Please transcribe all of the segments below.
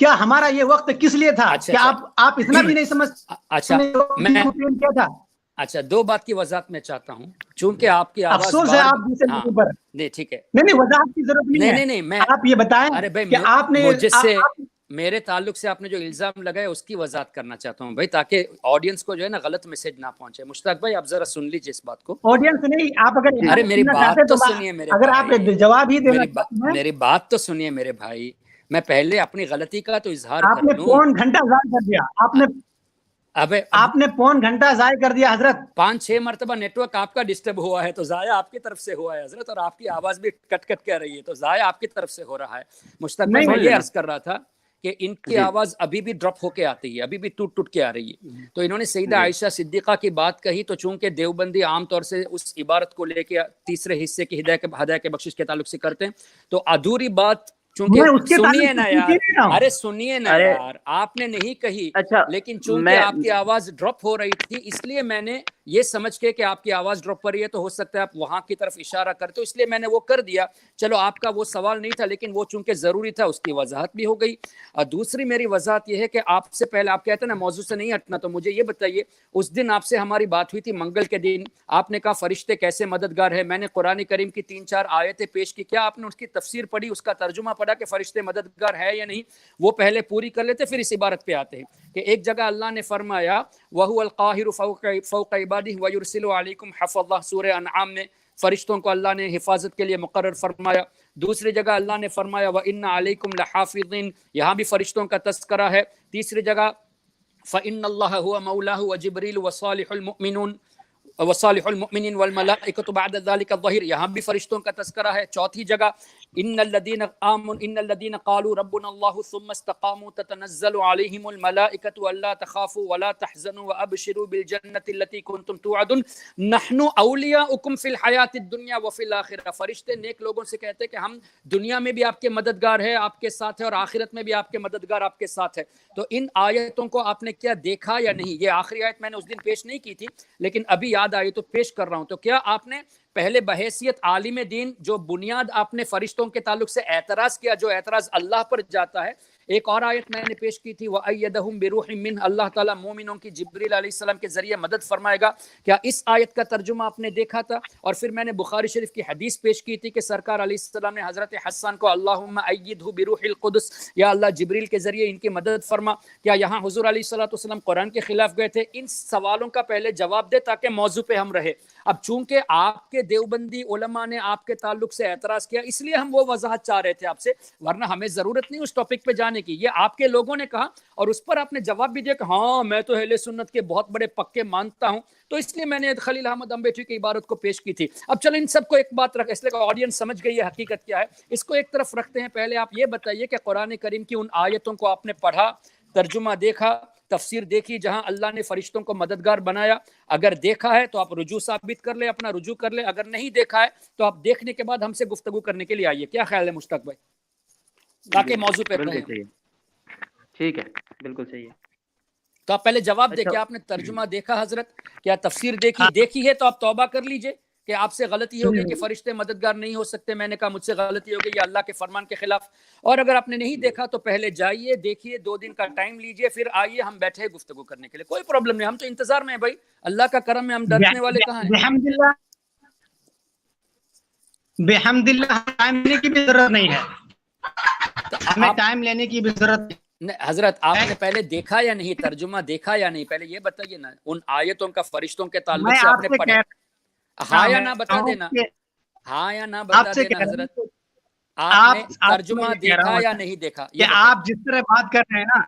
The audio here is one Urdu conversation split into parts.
کیا ہمارا یہ وقت کس لیے تھا کہ آپ اتنا بھی نہیں سمجھ. اچھا میں کیا تھا. اچھا دو بات کی وضاحت میں چاہتا ہوں چونکہ آپ کی آواز افسوس ہے آپ دوسرے لوگوں پر. نہیں ٹھیک ہے, نہیں وضاحت کی ضرورت نہیں ہے. نہیں میں آپ یہ بتائیں ارے بھائی کہ آپ نے مجھ سے میرے تعلق سے آپ نے جو الزام لگائے اس کی وضاحت کرنا چاہتا ہوں بھائی, تاکہ آڈینس کو جو ہے نا غلط میسج نہ پہنچے. مشتاق بھائی آپ ذرا سن لیجیے اس بات کو. آڈینس نہیں, آپ اگر ارے میری بات تو سنیے میرے اگر آپ جواب ہی دینا, میری بات تو سنیے میرے بھائی. میں پہلے اپنی غلطی کا تو اظہار آپ نے پون گھنٹہ ضائع کر دیا. آپ نے پون گھنٹہ ضائع کر دیا حضرت. 5-6 مرتبہ نیٹ ورک آپ کا ڈسٹرب ہوا ہے تو ضائع آپ کی طرف سے ہوا ہے حضرت, اور آپ کی آواز بھی کٹ کٹ کہہ رہی ہے تو ضائع آپ کی طرف سے ہو رہا ہے. مشتاق بھائی میں یہ عرض کر رہا تھا کہ ان کی آواز ابھی بھی ڈراپ ہو کے آتی ہے, ابھی بھی ٹوٹ ٹوٹ کے آ رہی ہے. تو انہوں نے سیدہ عائشہ صدیقہ کی بات کہی تو چونکہ دیوبندی عام طور سے اس عبارت کو لے کے تیسرے حصے کی ہدایت کے بخشش کے تعلق سے کرتے ہیں, تو ادھوری بات چونکہ سنیے نا یار, ارے سنیے نا یار, آپ نے نہیں کہی لیکن چونکہ آپ کی آواز ڈراپ ہو رہی تھی اس لیے میں نے یہ سمجھ کے کہ آپ کی آواز ڈراپ ہو رہی ہے تو ہو سکتا ہے آپ وہاں کی طرف اشارہ کرتے, اس لیے میں نے وہ کر دیا. چلو آپ کا وہ سوال نہیں تھا لیکن وہ چونکہ ضروری تھا اس کی وضاحت بھی ہو گئی. اور دوسری میری وضاحت یہ ہے کہ آپ سے پہلے آپ کہتے ہیں نا موضوع سے نہیں ہٹنا, تو مجھے یہ بتائیے اس دن آپ سے ہماری بات ہوئی تھی منگل کے دن, آپ نے کہا فرشتے کیسے مددگار ہے. میں نے قرآن کریم کی 3-4 آیتیں پیش کی, کیا آپ نے اس کی تفسیر پڑھی, اس کا ترجمہ پڑھا کہ فرشتے مددگار ہے یا نہیں؟ وہ پہلے پوری کر لیتے پھر اس عبارت پہ آتے ہیں کہ ایک جگہ اللہ نے فرمایا وَهُوَ الْقَاهِرُ فَوْقَ عِبَادِهِ وَيُرْسِلُ عَلَيْكُمْ حَفَظَةً, سورہ انعام میں فرشتوں کو اللہ نے حفاظت کے لیے مقرر فرمایا. دوسری جگہ اللہ نے فرمایا وَإِنَّ عَلَيْكُمْ لَحَافِظِينَ, یہاں بھی فرشتوں کا تذکرہ ہے. تیسری جگہ فَإِنَّ اللَّهَ هُوَ مَوْلَاهُ وَجِبْرِيلُ وَصَالِحُ الْمُؤْمِنِينَ وَالْمَلَائِكَةُ بَعْدَ ذَلِكَ الظَّهِيرُ, یہاں بھی فرشتوں کا تذکرہ ہے. چوتھی جگہ ان الذين قالوا ربنا الله ثم استقاموا تتنزل عليهم الملائكة الا تخافوا ولا تحزنوا وابشروا بالجنة التي كنتم توعدون نحن اولياؤكم في الحياة الدنيا وفي الاخرة. فرشتے نیک لوگوں سے کہتے ہیں کہ ہم دنیا میں بھی آپ کے مددگار ہیں, آپ کے ساتھ ہے, اور آخرت میں بھی آپ کے مددگار آپ کے ساتھ ہے. تو ان آیتوں کو آپ نے کیا دیکھا یا نہیں؟ یہ آخری آیت میں نے اس دن پیش نہیں کی تھی لیکن ابھی یاد آئی تو پیش کر رہا ہوں. تو کیا آپ نے پہلے بحیثیت عالم دین جو بنیاد آپ نے فرشتوں کے تعلق سے اعتراض کیا, جو اعتراض اللہ پر جاتا ہے, ایک اور آیت میں نے پیش کی تھی وَأَيَّدَهُمْ بِرُوحٍ مِّنْهُ, اللہ تعالیٰ مومنوں کی جبریل علیہ السلام کے ذریعے مدد فرمائے گا. کیا اس آیت کا ترجمہ آپ نے دیکھا تھا؟ اور پھر میں نے بخاری شریف کی حدیث پیش کی تھی کہ سرکار علیہ السلام نے حضرت حسان کو اللہم ایدہ بروح القدس, یا اللہ جبریل کے ذریعے ان کی مدد فرما. کیا یہاں حضور علیہ السلام قرآن کے خلاف گئے تھے؟ ان سوالوں کا پہلے جواب دے تاکہ موضوع پہ ہم رہے. اب چونکہ آپ کے دیوبندی علماء نے آپ کے تعلق سے اعتراض کیا اس لیے ہم وہ وضاحت چاہ رہے تھے آپ سے, ورنہ ہمیں ضرورت نہیں اس ٹاپک پہ جانے کی. یہ آپ کے لوگوں نے کہا اور اس پر آپ نے جواب بھی دیا کہ ہاں میں تو اہل سنت کے بہت بڑے پکے مانتا ہوں, تو اس لیے میں نے خلیل احمد امبیٹری کی عبارت کو پیش کی تھی. اب چلو ان سب کو ایک بات رکھ, اس لیے آڈینس سمجھ گئی ہے حقیقت کیا ہے, اس کو ایک طرف رکھتے ہیں. پہلے آپ یہ بتائیے کہ قرآن کریم کی ان آیتوں کو آپ نے پڑھا, ترجمہ دیکھا, تفسیر دیکھی جہاں اللہ نے فرشتوں کو مددگار بنایا؟ اگر دیکھا ہے تو آپ رجوع ثابت کر لیں, اپنا رجوع کر لیں. اگر نہیں دیکھا ہے تو آپ دیکھنے کے بعد ہم سے گفتگو کرنے کے لیے آئیے. کیا خیال ہے مشتاق بھائی, تاکہ موضوع پہ رہیں؟ ٹھیک ہے, بالکل صحیح ہے. تو آپ پہلے جواب دیں, کیا آپ نے ترجمہ دیکھا حضرت, کیا تفسیر دیکھی ہے؟ تو آپ توبہ کر لیجئے کہ آپ سے غلطی ہو گئی کہ فرشتے مددگار نہیں ہو سکتے. میں نے کہا مجھ سے غلطی ہو گئی, یہ اللہ کے فرمان کے خلاف. اور اگر آپ نے نہیں دیکھا تو پہلے جائیے, دیکھیے, 2 دن کا ٹائم لیجئے, پھر آئیے, ہم بیٹھے گفتگو کرنے کے لیے. کوئی پرابلم نہیں, ہم تو انتظار میں ہیں بھائی, اللہ کا کرم ہے, ہم ڈرنے والے کہاں ہیں. بحمد اللہ ٹائم لینے کی بھی ضرورت نہیں ہے, ہمیں ٹائم لینے کی بھی ضرورت نہیں. حضرت آپ نے پہلے دیکھا یا نہیں, ترجمہ دیکھا یا نہیں, پہلے یہ بتائیے نا. ان آیتوں کا فرشتوں کے تعلق سے آپ نے پڑھا, ہاں یا نہ بتا دینا, ہاں یا نہ بتا دینا حضرت. آپ نے ترجمہ دیکھا یا نہیں دیکھا؟ کہ آپ جس طرح بات کر رہے ہیں نا,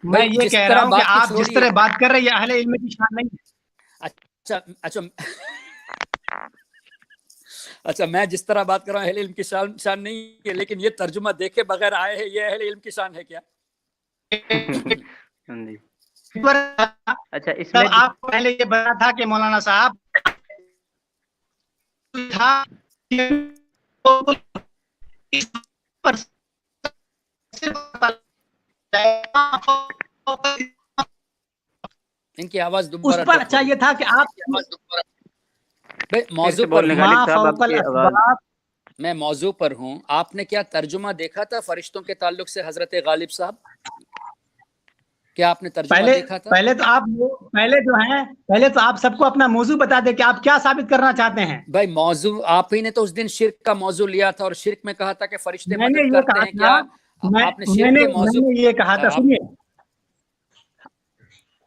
میں یہ کہہ رہا ہوں کہ آپ جس طرح بات کر رہے ہیں یہ اہل علم کی شان نہیں ہے. اچھا میں جس طرح بات کر رہا ہوں اہل علم کی شان نہیں ہے, لیکن یہ ترجمہ دیکھے بغیر آئے ہیں, یہ اہل علم کی شان ہے کیا؟ اچھا اس میں آپ کو پہلے یہ بتا تھا کہ مولانا صاحب ان کی آواز دوبارہ اس پر چاہیے تھا کہ آپ موضوع پر میں موضوع پر ہوں. آپ نے کیا ترجمہ دیکھا تھا فرشتوں کے تعلق سے حضرت غالب صاحب؟ کیا آپ نے ترجمہ دیکھا تھا؟ پہلے تو آپ سب کو اپنا موضوع بتا دیں کہ آپ کیا ثابت کرنا چاہتے ہیں. بھائی موضوع آپ ہی نے تو اس دن شرک کا موضوع لیا تھا اور شرک میں کہا تھا کہ فرشتے مدد کرتے ہیں. کیا آپ نے شرک کے موضوع میں نے یہ کہا تھا، سنیے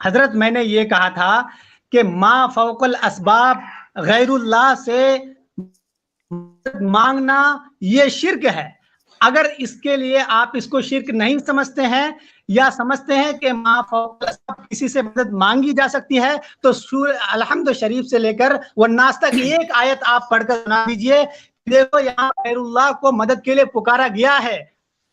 حضرت، میں نے یہ کہا تھا کہ ما فوق الاسباب غیر اللہ سے مانگنا یہ شرک ہے. اگر اس کے لیے آپ اس کو شرک نہیں سمجھتے ہیں یا سمجھتے ہیں کہ ما فوق الاسباب کسی سے مدد مانگی جا سکتی ہے تو سورہ الحمد شریف سے لے کر والناس تک ایک آیت آپ پڑھ کر سنا دیجئے. دیکھو یہاں غیر اللہ کو مدد کے لیے پکارا گیا ہے.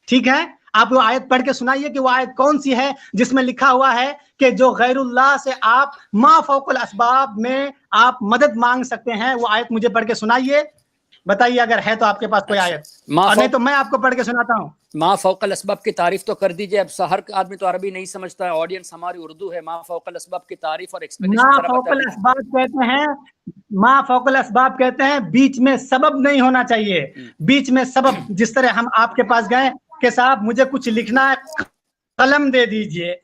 ٹھیک ہے، آپ وہ آیت پڑھ کے سنائیے کہ وہ آیت کون سی ہے جس میں لکھا ہوا ہے کہ جو غیر اللہ سے آپ ما فوق الاسباب میں آپ مدد مانگ سکتے ہیں. وہ آیت مجھے پڑھ کے سنائیے، بتائیے اگر ہے تو آپ کے پاس کوئی آیت، اور نہیں تو میں آپ کو پڑھ کے سناتا ہوں. ما فوق الاسباب کی تعریف تو کر دیجئے. اب ہر آدمی تو عربی نہیں سمجھتا ہے، آڈینس ہماری اردو ہے. ما فوق الاسباب کی تعریف اور ایکسپلینیشن ما فوق الاسباب کہتے ہیں، ما فوق الاسباب کہتے ہیں بیچ میں سبب نہیں ہونا چاہیے. بیچ میں سبب، جس طرح ہم آپ کے پاس گئے کہ صاحب مجھے کچھ لکھنا ہے، قلم دے دیجئے،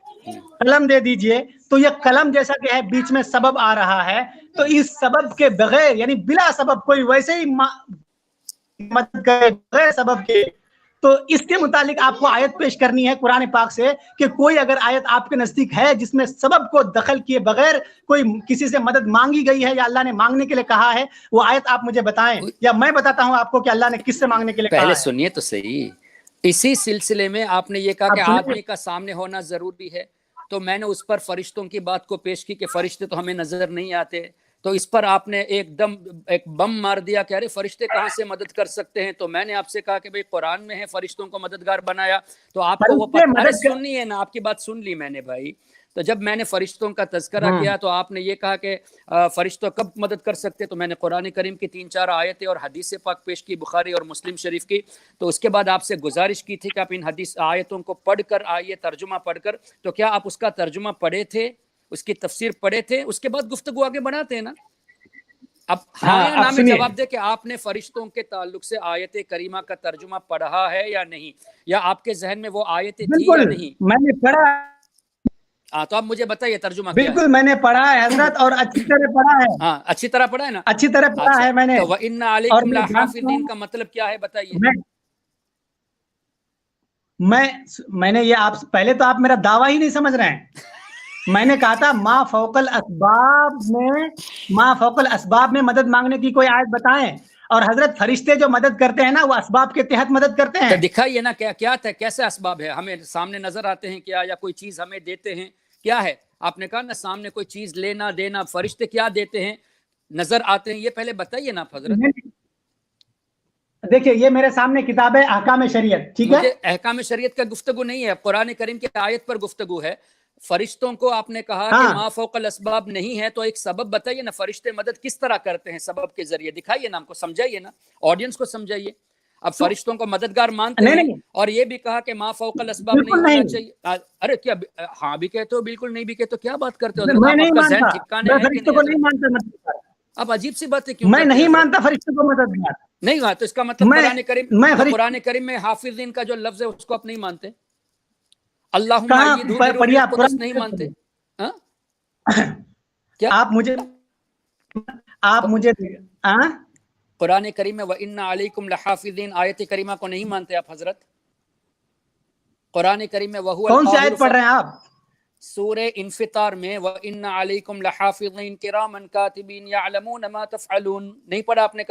قلم دے دیجئے، تو یہ قلم جیسا کہ ہے بیچ میں سبب آ رہا ہے، تو اس سبب کے بغیر یعنی بلا سبب کوئی ویسے ہی مدد کرے بغیر سبب کے، تو اس کے متعلق آپ کو آیت پیش کرنی ہے قرآن پاک سے کہ کوئی اگر آیت آپ کے نزدیک ہے جس میں سبب کو دخل کیے بغیر کوئی کسی سے مدد مانگی گئی ہے یا اللہ نے مانگنے کے لیے کہا ہے، وہ آیت آپ مجھے بتائیں، یا میں بتاتا ہوں آپ کو کہ اللہ نے کس سے مانگنے کے لیے کہا ہے. پہلے سنیے تو صحیح. اسی سلسلے میں آپ نے یہ کہا کہ آدمی کا سامنے ہونا ضروری ہے، تو میں نے اس پر فرشتوں کی بات کو پیش کی کہ فرشتے تو ہمیں نظر نہیں آتے. تو اس پر آپ نے ایک بم مار دیا کہ ارے فرشتے کہاں سے مدد کر سکتے ہیں. تو میں نے آپ سے کہا کہ بھئی قرآن میں ہے فرشتوں کو مددگار بنایا. تو آپ کو وہ ارے سننی ہے نا، آپ کی بات سن لی میں نے بھائی. تو جب میں نے فرشتوں کا تذکرہ کیا تو آپ نے یہ کہا کہ فرشتوں کب مدد کر سکتے. تو میں نے قرآن کریم کی 3-4 آیتیں اور حدیث پاک پیش کی، بخاری اور مسلم شریف کی. تو اس کے بعد آپ سے گزارش کی تھی کہ آپ ان حدیث آیتوں کو پڑھ کر آئیے ترجمہ پڑھ کر. تو کیا آپ اس کا ترجمہ پڑھے تھے، اس کی تفسیر پڑھے تھے؟ اس کے بعد گفتگو آگے بڑھاتے ہیں نا. اب ہاں یا نا میں جواب دے کہ آپ نے فرشتوں کے تعلق سے آیت کریمہ کا ترجمہ پڑھا ہے یا نہیں، یا آپ کے ذہن میں وہ آیتیں تھی یا نہیں. میں نے پڑھا. تو آپ مجھے بتائیے ترجمہ کیا ہے. بالکل میں نے پڑھا ہے حضرت، اور اچھی طرح پڑھا ہے. ہاں اچھی طرح پڑھا ہے نا، اچھی طرح پڑھا ہے میں نے. تو وَإِنَّ عَلَيْكُمْ لَحَافِظِينَ کا مطلب کیا ہے بتائیے. میں نے یہ آپ پہلے تو آپ میرا دعویٰ ہی نہیں سمجھ رہے ہیں. میں نے کہا تھا ما فوق الاسباب میں مدد مانگنے کی کوئی آیت بتائیں. اور حضرت فرشتے جو مدد کرتے ہیں نا وہ اسباب کے تحت مدد کرتے ہیں. دکھائیے نا کیا تھا، کیسے اسباب ہے، ہمیں سامنے نظر آتے ہیں کیا، یا کوئی چیز ہمیں دیتے ہیں کیا ہے. آپ نے کہا نا سامنے کوئی چیز لینا دینا، فرشتے کیا دیتے ہیں، نظر آتے ہیں، یہ پہلے بتائیے نا حضرت. دیکھیں یہ میرے سامنے کتاب ہے احکام شریعت، ٹھیک ہے. احکام شریعت کا گفتگو نہیں ہے، قرآن کریم کی آیت پر گفتگو ہے. فرشتوں کو آپ نے کہا کہ ما فوق الاسباب نہیں ہے، تو ایک سبب بتائیے نا، فرشتے مدد کس طرح کرتے ہیں سبب کے ذریعے، دکھائیے نا، ہم کو سمجھائیے نا، آڈینس کو سمجھائیے. اب فرشتوں کو مددگار مانتے ہیں اور یہ بھی کہا کہ ما فوق الاسباب نہیں ہونا چاہیے. ارے کیا ہاں بھی کہتے ہو، بالکل نہیں بھی کہتے ہو، کیا بات کرتے ہو؟ اب عجیب سی بات ہے، کیوں میں نہیں مانتا فرشتوں کو مددگار نہیں ہوا. تو اس کا مطلب قرآن کریم میں حافظین کا جو لفظ ہے اس کو آپ نہیں مانتے. اللہم نہیں مانتے. کیا آپ مجھے قرآن کریم میں وَإِنَّ عَلَيْكُمْ لَحَافِظِينَ آیت کریمہ کو نہیں مانتے آپ حضرت؟ قرآن کریم میں کون سی آیت پڑھ رہے ہیں آپ؟ سورہ انفطار میں وَإِنَّ عَلَيْكُمْ لَحَافِظِينَ كِرَامًا كَاتِبِينَ يَعْلَمُونَ مَا تَفْعَلُونَ نہیں پڑھا آپ نے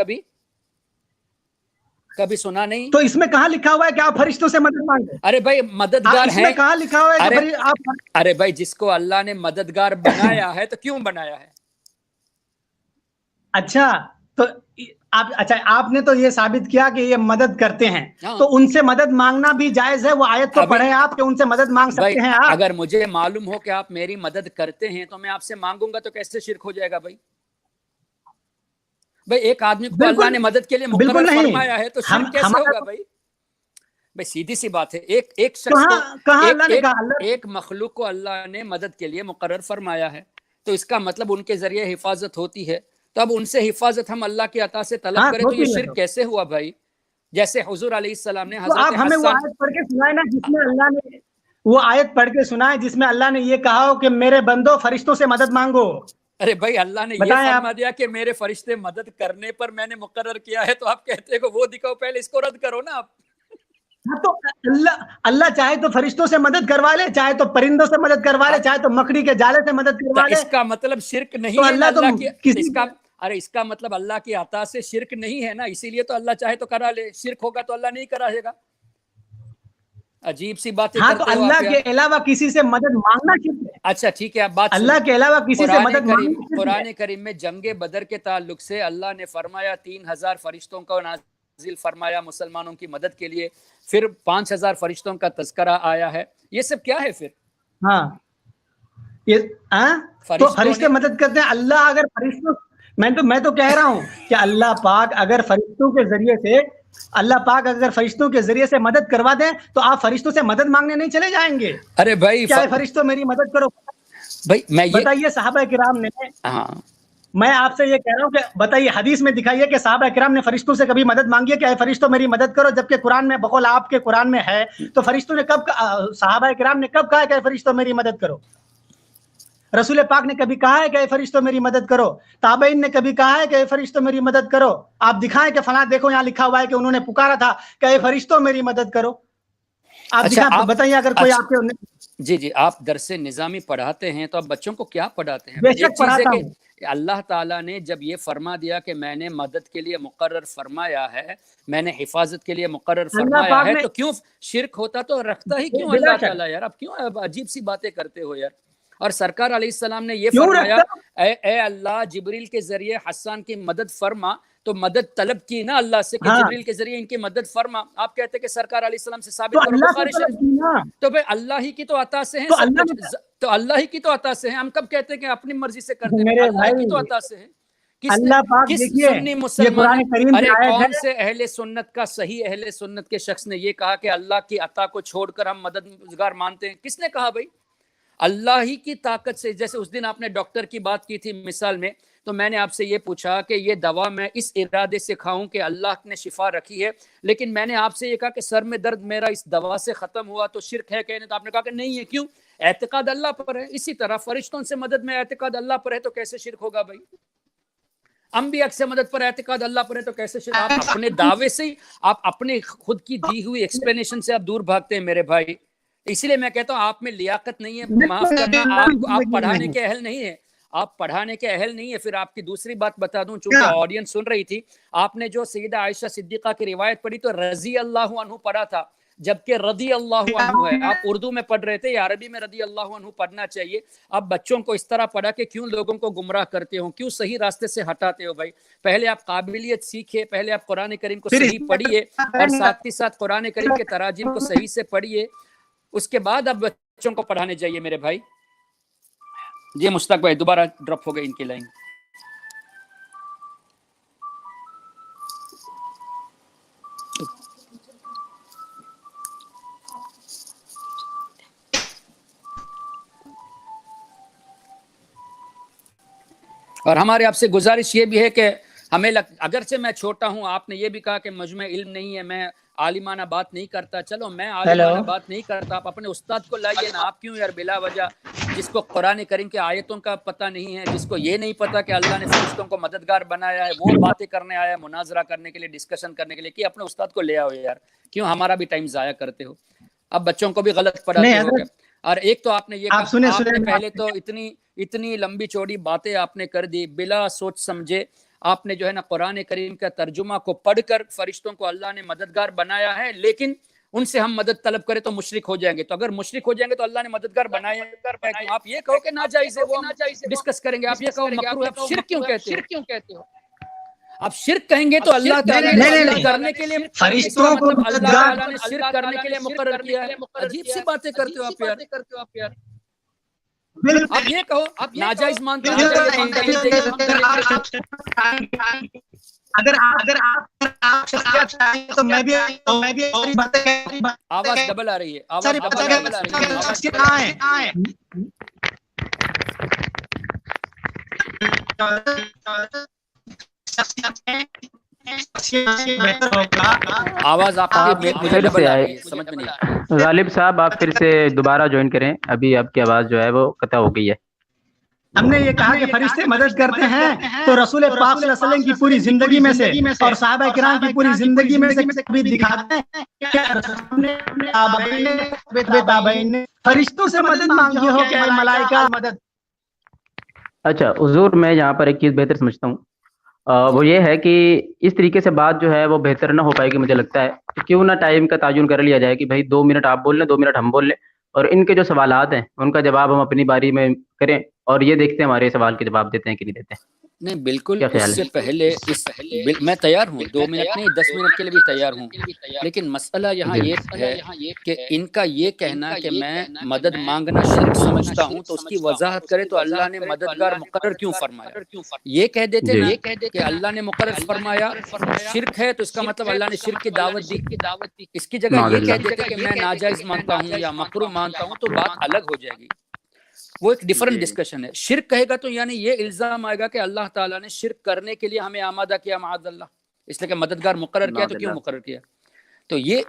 کبھی سنا نہیں؟ تو اس میں کہاں لکھا ہوا ہے کہ آپ فرشتوں سے مدد مانگیں؟ ارے بھائی مددگار ہے، کہاں لکھا ہوا ہے؟ ارے بھائی جس کو اللہ نے مددگار بنایا ہے تو کیوں بنایا ہے؟ اچھا تو آپ نے تو یہ ثابت کیا کہ یہ مدد کرتے ہیں، تو ان سے مدد مانگنا بھی جائز ہے. وہ آیت تو پڑھیں آپ کہ ان سے مدد مانگ سکتے ہیں آپ. اگر مجھے معلوم ہو کہ آپ میری مدد کرتے ہیں تو میں آپ سے مانگوں گا، تو کیسے شرک ہو جائے گا بھائی؟ بھائی ایک آدمی کو اللہ نے مدد کے لیے مقرر فرمایا ہے تو شرک کیسے ہوگا بھائی؟ بھائی سیدھی سی بات ہے، ایک شخص کو، ایک مخلوق کو اللہ نے مدد کے لیے مقرر فرمایا ہے، تو اس کا مطلب ان کے ذریعے حفاظت ہوتی ہے. تو اب ان سے حفاظت ہم اللہ کی عطا سے طلب کریں تو یہ شرک کیسے ہوا بھائی؟ جیسے حضور علیہ السلام نے تو آپ ہمیں وہ آیت پڑھ کے سنائے نا جس میں اللہ نے وہ آیت پڑھ کے سنائے جس میں اللہ نے یہ کہا ہو کہ میرے بندو فرشتوں سے مدد مانگو. ارے بھائی اللہ نے یہ فرما دیا کہ میرے فرشتے مدد کرنے پر میں نے مقرر کیا ہے, تو آپ کہتے ہو وہ دکھاؤ, پہلے اس کو رد کرو نا آپ. تو اللہ چاہے تو فرشتوں سے مدد کروا لے, چاہے تو پرندوں سے مدد کروا لے, چاہے تو مکڑی کے جالے سے مدد کروا لے. اس کا مطلب شرک نہیں ہے اللہ کی, اس کا مطلب اللہ کی عطا سے شرک نہیں ہے نا, اسی لیے تو اللہ چاہے تو کرا لے. شرک ہوگا تو اللہ نہیں کرائے گا. عجیب سی باتیں کرتے ہو. اللہ کے علاوہ کسی سے مدد مانگنا شرک ہے. اچھا ٹھیک ہے, آپ بات اللہ کے علاوہ کسی سے مدد مانگنا. قرآن کریم میں جنگ بدر کے تعلق سے اللہ نے فرمایا 3000 فرشتوں کو نازل فرمایا مسلمانوں کی مدد کے لیے, پھر 5000 فرشتوں کا تذکرہ آیا ہے. یہ سب کیا ہے پھر؟ ہاں تو فرشتے مدد کرتے ہیں. اللہ اگر فرشتوں میں تو کہہ رہا ہوں کہ اللہ پاک اگر فرشتوں کے ذریعے سے مدد کروا دیں تو آپ فرشتوں سے مدد مانگنے نہیں چلے جائیں گے. ارے بھائی کیا فرشتوں میری مدد کرو بھائی, میں بتائیے صحابہ کرام نے, میں آپ سے یہ کہہ رہا ہوں کہ بتائیے حدیث میں دکھائیے کہ صحابہ کرام نے فرشتوں سے کبھی مدد مانگی ہے کہ اے فرشتوں میری مدد کرو, جبکہ قرآن میں بقول آپ کے قرآن میں ہے تو فرشتوں نے صحابہ کرام نے کب کہا کہ اے فرشتوں میری مدد کرو؟ رسول پاک نے کبھی کہا ہے کہ اے فرشتوں میری مدد کرو؟ تابعین نے کبھی کہا ہے کہ اے فرشتوں میری مدد کرو؟ آپ دکھائیں کہ فلاں دیکھو یہاں لکھا ہوا ہے کہ انہوں نے پکارا تھا کہ اے فرشتوں میری مدد کرو. آپ بتائیے اگر کوئی آپ کے. جی آپ درس نظامی پڑھاتے ہیں تو آپ بچوں کو کیا پڑھاتے ہیں؟ ایک چیز ہے کہ اللہ تعالیٰ نے جب یہ فرما دیا کہ میں نے مدد کے لیے مقرر فرمایا ہے, میں نے حفاظت کے لیے مقرر فرمایا ہے, تو کیوں شرک ہوتا تو رکھتا ہی کیوں اللہ تعالیٰ یار؟ آپ کیوں عجیب سی باتیں کرتے ہو یار؟ اور سرکار علیہ السلام نے یہ فرمایا اے اللہ جبریل کے ذریعے حسان کی مدد فرما, تو مدد طلب کی نا اللہ سے کہ جبریل کے ذریعے ان کی مدد فرما. آپ کہتے کہ سرکار علیہ السلام سے ثابت کرو بخاری شریف, تو بھئی اللہ ہی کی تو عطا سے ہیں, تو اللہ ہی کی تو عطا سے ہیں. ہم کب کہتے ہیں کہ اپنی مرضی سے کرتے ہیں؟ اللہ کی تو عطا سے ہیں. کس سنی مسلمان, ارے کون سے اہل سنت کا صحیح اہل سنت کے شخص نے یہ کہا کہ اللہ کی عطا کو چھوڑ کر ہم مددگار مانتے ہیں؟ کس نے کہا بھائی؟ اللہ ہی کی طاقت سے. جیسے اس دن آپ نے ڈاکٹر کی بات کی تھی مثال میں, تو میں نے آپ سے یہ پوچھا کہ یہ دوا میں اس ارادے سے کھاؤں کہ اللہ نے شفا رکھی ہے, لیکن میں نے آپ سے یہ کہا کہ سر میں درد میرا اس دوا سے ختم ہوا تو شرک ہے کہنے, تو آپ نے کہا کہ نہیں ہے. کیوں؟ اعتقاد اللہ پر ہے. اسی طرح فرشتوں سے مدد میں اعتقاد اللہ پر ہے تو کیسے شرک ہوگا بھائی؟ انبیاء سے مدد پر اعتقاد اللہ پر ہے تو کیسے شرک؟ آپ اپنے دعوے سے ہی, آپ اپنے خود کی دی ہوئی ایکسپلینیشن سے آپ دور بھاگتے ہیں میرے بھائی. اسی لیے میں کہتا ہوں آپ میں لیاقت نہیں ہے, معاف کرنا, آپ پڑھانے کے اہل نہیں ہے, آپ پڑھانے کے اہل نہیں ہے. پھر آپ کی دوسری بات بتا دوں, چونکہ آڈینس سن رہی تھی, آپ نے جو سیدہ عائشہ صدیقہ کی روایت پڑھی تو رضی اللہ عنہ پڑھا تھا, جبکہ رضی اللہ عنہ ہے. آپ اردو میں پڑھ رہے تھے, یا عربی میں رضی اللہ عنہ پڑھنا چاہیے. آپ بچوں کو اس طرح پڑھا کہ کیوں لوگوں کو گمراہ کرتے ہو, کیوں صحیح راستے سے ہٹاتے ہو؟ بھائی پہلے آپ قابلیت سیکھیں, پہلے آپ قرآن کریم کو صحیح پڑھیے اور ساتھ ہی ساتھ قرآن کریم کے تراجم کو صحیح سے پڑھیے, اس کے بعد اب بچوں کو پڑھانے جائیے میرے بھائی. یہ مشتاق بھائی دوبارہ ڈراپ ہو گئے ان کی لائن. اور ہمارے آپ سے گزارش یہ بھی ہے کہ ہمیں اگرچہ میں چھوٹا ہوں, آپ نے یہ بھی کہا کہ مجھ میں علم نہیں ہے, میں عالمانہ بات نہیں کرتا. چلو میں عالمانہ بات نہیں کرتا, آپ اپنے استاد کو لائیے نا. آپ کیوں یار بلا وجہ, جس کو قرآن کریم کے آیتوں کا پتہ نہیں ہے, جس کو یہ نہیں پتا کہ اللہ نے فرشتوں کو مددگار بنایا ہے, وہ باتیں کرنے آیا مناظرہ کرنے کے لیے, ڈسکشن کرنے کے لیے, کہ اپنے استاد کو لے آؤ یار. کیوں ہمارا بھی ٹائم ضائع کرتے ہو؟ اب بچوں کو بھی غلط پڑھاتے ہو. اور ایک تو آپ نے یہ کہا, پہلے تو اتنی لمبی چوڑی باتیں آپ نے کر دی بلا سوچ سمجھے. آپ نے جو ہے نا قرآن کریم کا ترجمہ کو پڑھ کر فرشتوں کو اللہ نے مددگار بنایا ہے, لیکن ان سے ہم مدد طلب کریں تو مشرک ہو جائیں گے. تو اگر مشرک ہو جائیں گے تو اللہ نے مددگار بنایا ہے. آپ یہ کہو کہ ناجائز ہے, وہ ڈسکس کریں گے. آپ یہ کہو مکروہ ہے, آپ شرک کیوں کہتے ہو؟ آپ شرک کہیں گے تو اللہ تعالیٰ نے کرنے کے لیے فرشتوں کو اللہ تعالیٰ نے شرک کرنے کے لیے مقرر کیا ہے. عجیب سی باتیں کرتے ہو آپ یار. آپ یہ کہو آپ ناجائز مانتے ہیں, اگر آپ تو میں بھی آواز ڈبل آ رہی ہے, آواز ڈبل آ رہی ہے. بہتر ہوگا. آواز آپ کی مجھے ڈبل آ رہی ہے، سمجھ میں نہیں آ رہی. غالب صاحب آپ پھر سے دوبارہ جوائن کریں، ابھی آپ کی آواز جو ہے وہ قطع ہو گئی ہے. ہم نے یہ کہا کہ فرشتے مدد کرتے ہیں تو رسول پاک صلی اللہ علیہ وسلم کی پوری زندگی میں سے اور صحابہ کرام کی پوری زندگی میں سے کبھی دکھاتے ہیں کیا تابعین نے فرشتوں سے مدد مانگی ہو کہ اے ملائکہ مدد. اچھا حضور، میں یہاں پر ایک چیز بہتر سمجھتا ہوں، وہ یہ ہے کہ اس طریقے سے بات جو ہے وہ بہتر نہ ہو پائے گی. مجھے لگتا ہے کہ کیوں نہ ٹائم کا تعین کر لیا جائے کہ بھائی 2 منٹ آپ بول لیں، 2 منٹ ہم بول لیں، اور ان کے جو سوالات ہیں ان کا جواب ہم اپنی باری میں کریں، اور یہ دیکھتے ہیں ہمارے سوال کے جواب دیتے ہیں کہ نہیں دیتے. نہیں بالکل، کیا اس خیال سے ہے؟ پہلے میں تیار ہوں، 2 منٹ نہیں 10 منٹ کے لیے بھی تیار ہوں، لیکن مسئلہ یہاں جی یہ ہے کہ ان کا یہ کہنا کہ میں مدد مانگنا شرک سمجھتا ہوں، تو اس کی وضاحت کرے تو اللہ نے مددگار مقرر کیوں فرمایا. یہ کہہ دیتے نا کہ اللہ نے مقرر فرمایا شرک ہے تو اس کا مطلب اللہ نے شرک کی دعوت دی. اس کی جگہ یہ کہہ دیتے کہ میں ناجائز مانتا ہوں یا مکروہ مانتا ہوں تو بات الگ ہو جائے گی. وہ ایک ڈیفرنٹ ڈسکشن ہے. شرک کہے گا تو یعنی یہ الزام آئے گا کہ اللہ تعالیٰ نے شرک کرنے کے لیے ہمیں آمادہ کیا معاذ اللہ، اس لیے کہ مددگار مقرر کیا تو کیوں مقرر کیا. تو یہ